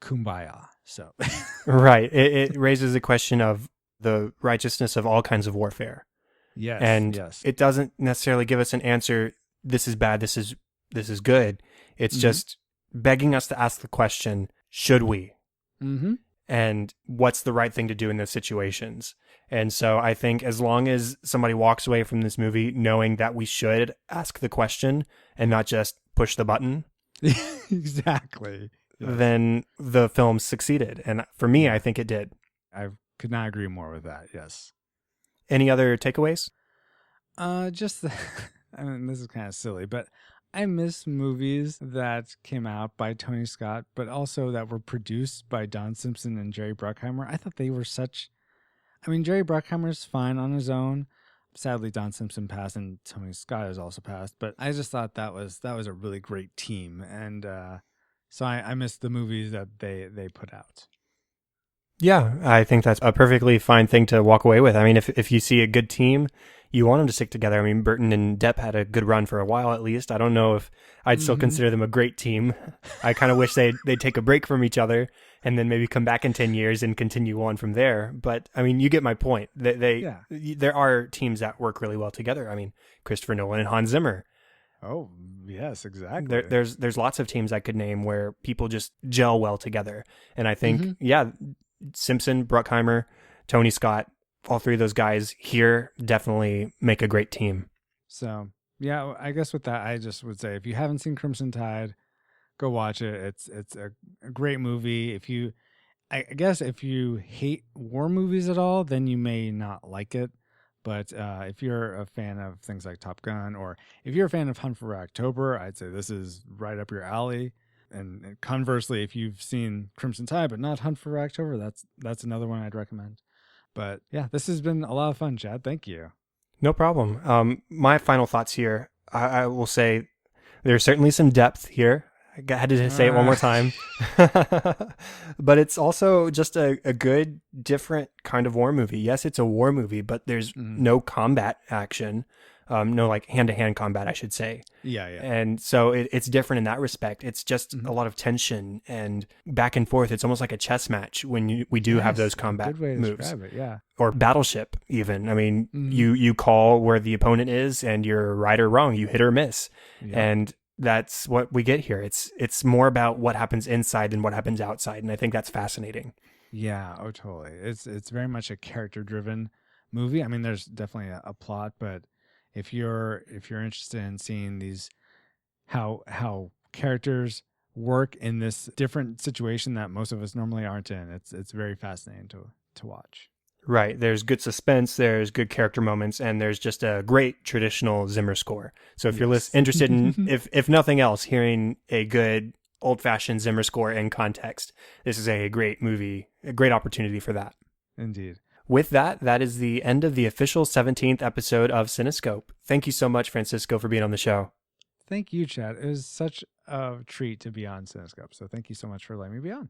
Kumbaya. So right. It raises the question of the righteousness of all kinds of warfare. Yes. And it doesn't necessarily give us an answer, this is bad, this is good. It's just begging us to ask the question, should we? Mm-hmm. And what's the right thing to do in those situations? And so I think as long as somebody walks away from this movie knowing that we should ask the question and not just push the button. Exactly. Then the film succeeded. And for me, I think it did. I could not agree more with that. Yes. Any other takeaways? I mean, this is kind of silly, but I miss movies that came out by Tony Scott, but also that were produced by Don Simpson and Jerry Bruckheimer. I thought they were Jerry Bruckheimer's fine on his own. Sadly, Don Simpson passed and Tony Scott has also passed, but I just thought that was a really great team. And so I miss the movies that they put out. Yeah, I think that's a perfectly fine thing to walk away with. I mean, if you see a good team, you want them to stick together. I mean, Burton and Depp had a good run for a while at least. I don't know if I'd still consider them a great team. I kind of wish they'd take a break from each other and then maybe come back in 10 years and continue on from there. But, I mean, you get my point. There are teams that work really well together. I mean, Christopher Nolan and Hans Zimmer. Oh, yes, exactly. There's lots of teams I could name where people just gel well together. And I think, Simpson, Bruckheimer, Tony Scott, all three of those guys here definitely make a great team. So, yeah, I guess with that, I just would say if you haven't seen Crimson Tide, go watch it. It's a great movie. I guess if you hate war movies at all, then you may not like it. But if you're a fan of things like Top Gun, or if you're a fan of Hunt for October, I'd say this is right up your alley. And conversely, if you've seen Crimson Tide but not Hunt for October, that's another one I'd recommend. But yeah, this has been a lot of fun, Chad. Thank you. No problem. My final thoughts here, I will say there's certainly some depth here. had to say it one more time. But it's also just a good, different kind of war movie. Yes, it's a war movie, but there's no combat action. No, like hand-to-hand combat, I should say. Yeah. And so it's different in that respect. It's just a lot of tension and back and forth. It's almost like a chess match when we do have those combat good way to moves. describe it, yeah. Or battleship, even. I mean, you call where the opponent is, and you're right or wrong. You hit or miss. Yeah. And that's what we get here. It's more about what happens inside than what happens outside, and I think that's fascinating. Yeah, totally. It's very much a character-driven movie. I mean, there's definitely a plot, but if you're interested in seeing these how characters work in this different situation that most of us normally aren't in, it's very fascinating to watch. Right. There's good suspense, there's good character moments, and there's just a great traditional Zimmer score. So if you're interested in, if nothing else, hearing a good old-fashioned Zimmer score in context, this is a great movie, a great opportunity for that. Indeed. With that, that is the end of the official 17th episode of Cinescope. Thank you so much, Francisco, for being on the show. Thank you, Chad. It was such a treat to be on Cinescope, so thank you so much for letting me be on.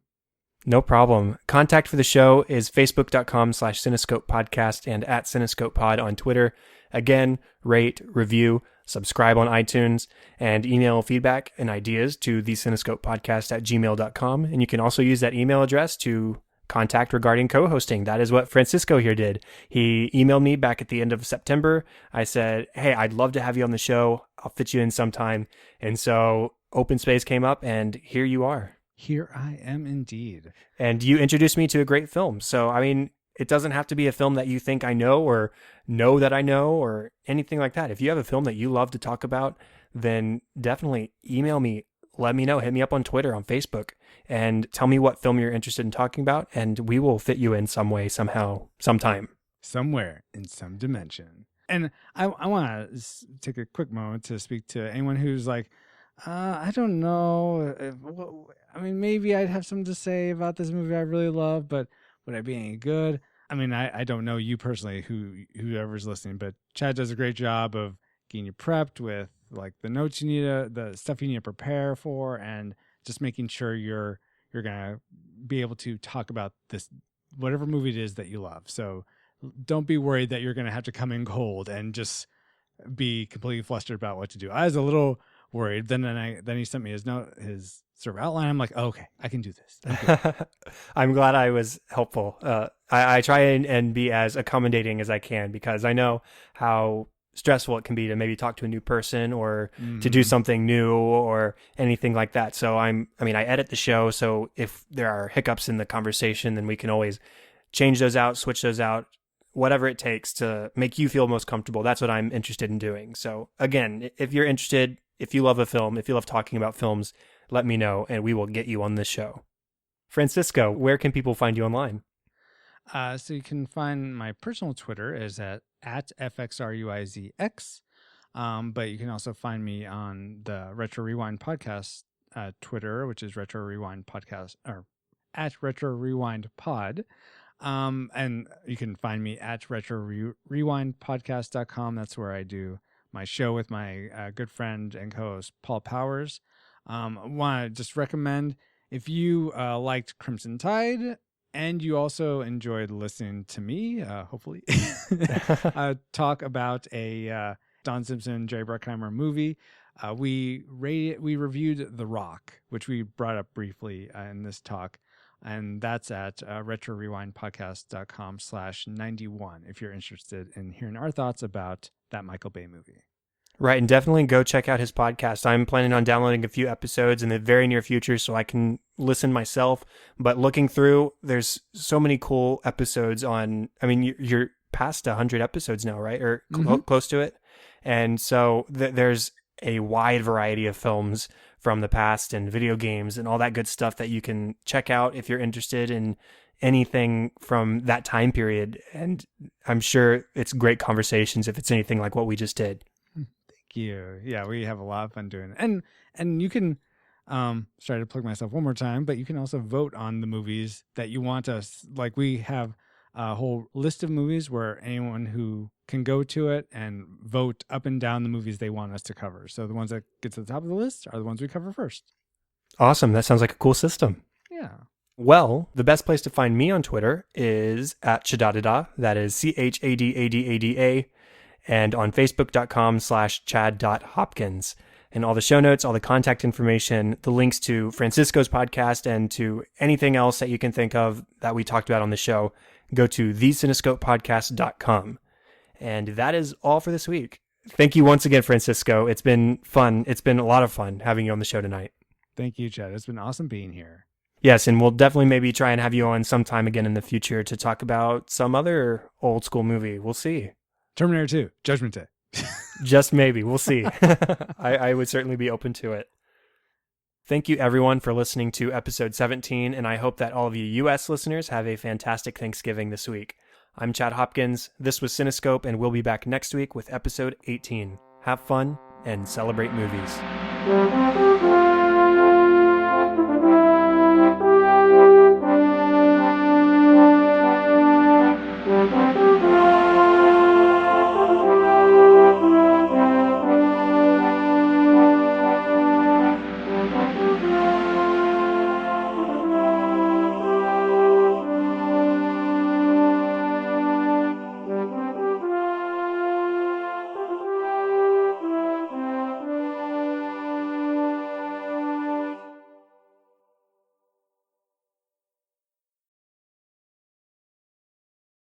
No problem. Contact for the show is facebook.com/Cinescope Podcast and at Cinescope Pod on Twitter. Again, rate, review, subscribe on iTunes, and email feedback and ideas to the Cinescope Podcast at gmail.com. And you can also use that email address to contact regarding co-hosting. That is what Francisco here did. He emailed me back at the end of September. I said, hey, I'd love to have you on the show. I'll fit you in sometime. And so Open Space came up, and here you are. Here I am indeed. And you introduced me to a great film. So, I mean, it doesn't have to be a film that you think I know or know that I know or anything like that. If you have a film that you love to talk about, then definitely email me. Let me know. Hit me up on Twitter, on Facebook, and tell me what film you're interested in talking about, and we will fit you in some way, somehow, sometime. Somewhere, in some dimension. And I want to take a quick moment to speak to anyone who's like, I don't know. I mean, maybe I'd have something to say about this movie I really love, but would I be any good? I mean, I don't know you personally, whoever's listening, but Chad does a great job of getting you prepped with like the notes you need the stuff you need to prepare for, and just making sure you're gonna be able to talk about this whatever movie it is that you love. So don't be worried that you're gonna have to come in cold and just be completely flustered about what to do. I was a little worried. Then he sent me his sort of outline. I'm like, oh, okay, I can do this. I'm glad I was helpful. I try and be as accommodating as I can, because I know how stressful it can be to maybe talk to a new person or to do something new or anything like that. So I edit the show. So if there are hiccups in the conversation, then we can always change those out, switch those out, whatever it takes to make you feel most comfortable. That's what I'm interested in doing. So again, if you're interested, if you love a film, if you love talking about films, let me know and we will get you on this show. Francisco, where can people find you online? So you can find my personal Twitter is at FXRUIZX. But you can also find me on the Retro Rewind Podcast Twitter, which is Retro Rewind Podcast, or at Retro Rewind Pod. And you can find me at retrorewindpodcast.com. That's where I do my show with my good friend and co-host Paul Powers. I want to just recommend, if you liked Crimson Tide and you also enjoyed listening to me, hopefully, talk about a Don Simpson, Jerry Bruckheimer movie, we reviewed The Rock, which we brought up briefly in this talk. And that's at retrorewindpodcast.com/91 if you're interested in hearing our thoughts about that Michael Bay movie. Right, and definitely go check out his podcast. I'm planning on downloading a few episodes in the very near future so I can listen myself. But looking through, there's so many cool episodes on, I mean, you're past 100 episodes now, right? Or close to it. And so there's a wide variety of films from the past and video games and all that good stuff that you can check out if you're interested in anything from that time period. And I'm sure it's great conversations if it's anything like what we just did. You. Yeah, we have a lot of fun doing it. And you can sorry to plug myself one more time, but you can also vote on the movies that you want us. Like, we have a whole list of movies where anyone who can go to it and vote up and down the movies they want us to cover. So the ones that get to the top of the list are the ones we cover first. Awesome. That sounds like a cool system. Yeah. Well, the best place to find me on Twitter is at Chadadada. That is ChadAdADA. And on Facebook.com/Chad.Hopkins. And all the show notes, all the contact information, the links to Francisco's podcast and to anything else that you can think of that we talked about on the show, go to theCinescopePodcast.com. And that is all for this week. Thank you once again, Francisco. It's been fun. It's been a lot of fun having you on the show tonight. Thank you, Chad. It's been awesome being here. Yes, and we'll definitely maybe try and have you on sometime again in the future to talk about some other old school movie. We'll see. Terminator 2, Judgment Day. Just maybe. We'll see. I would certainly be open to it. Thank you, everyone, for listening to episode 17, and I hope that all of you U.S. listeners have a fantastic Thanksgiving this week. I'm Chad Hopkins. This was Cinescope, and we'll be back next week with episode 18. Have fun and celebrate movies.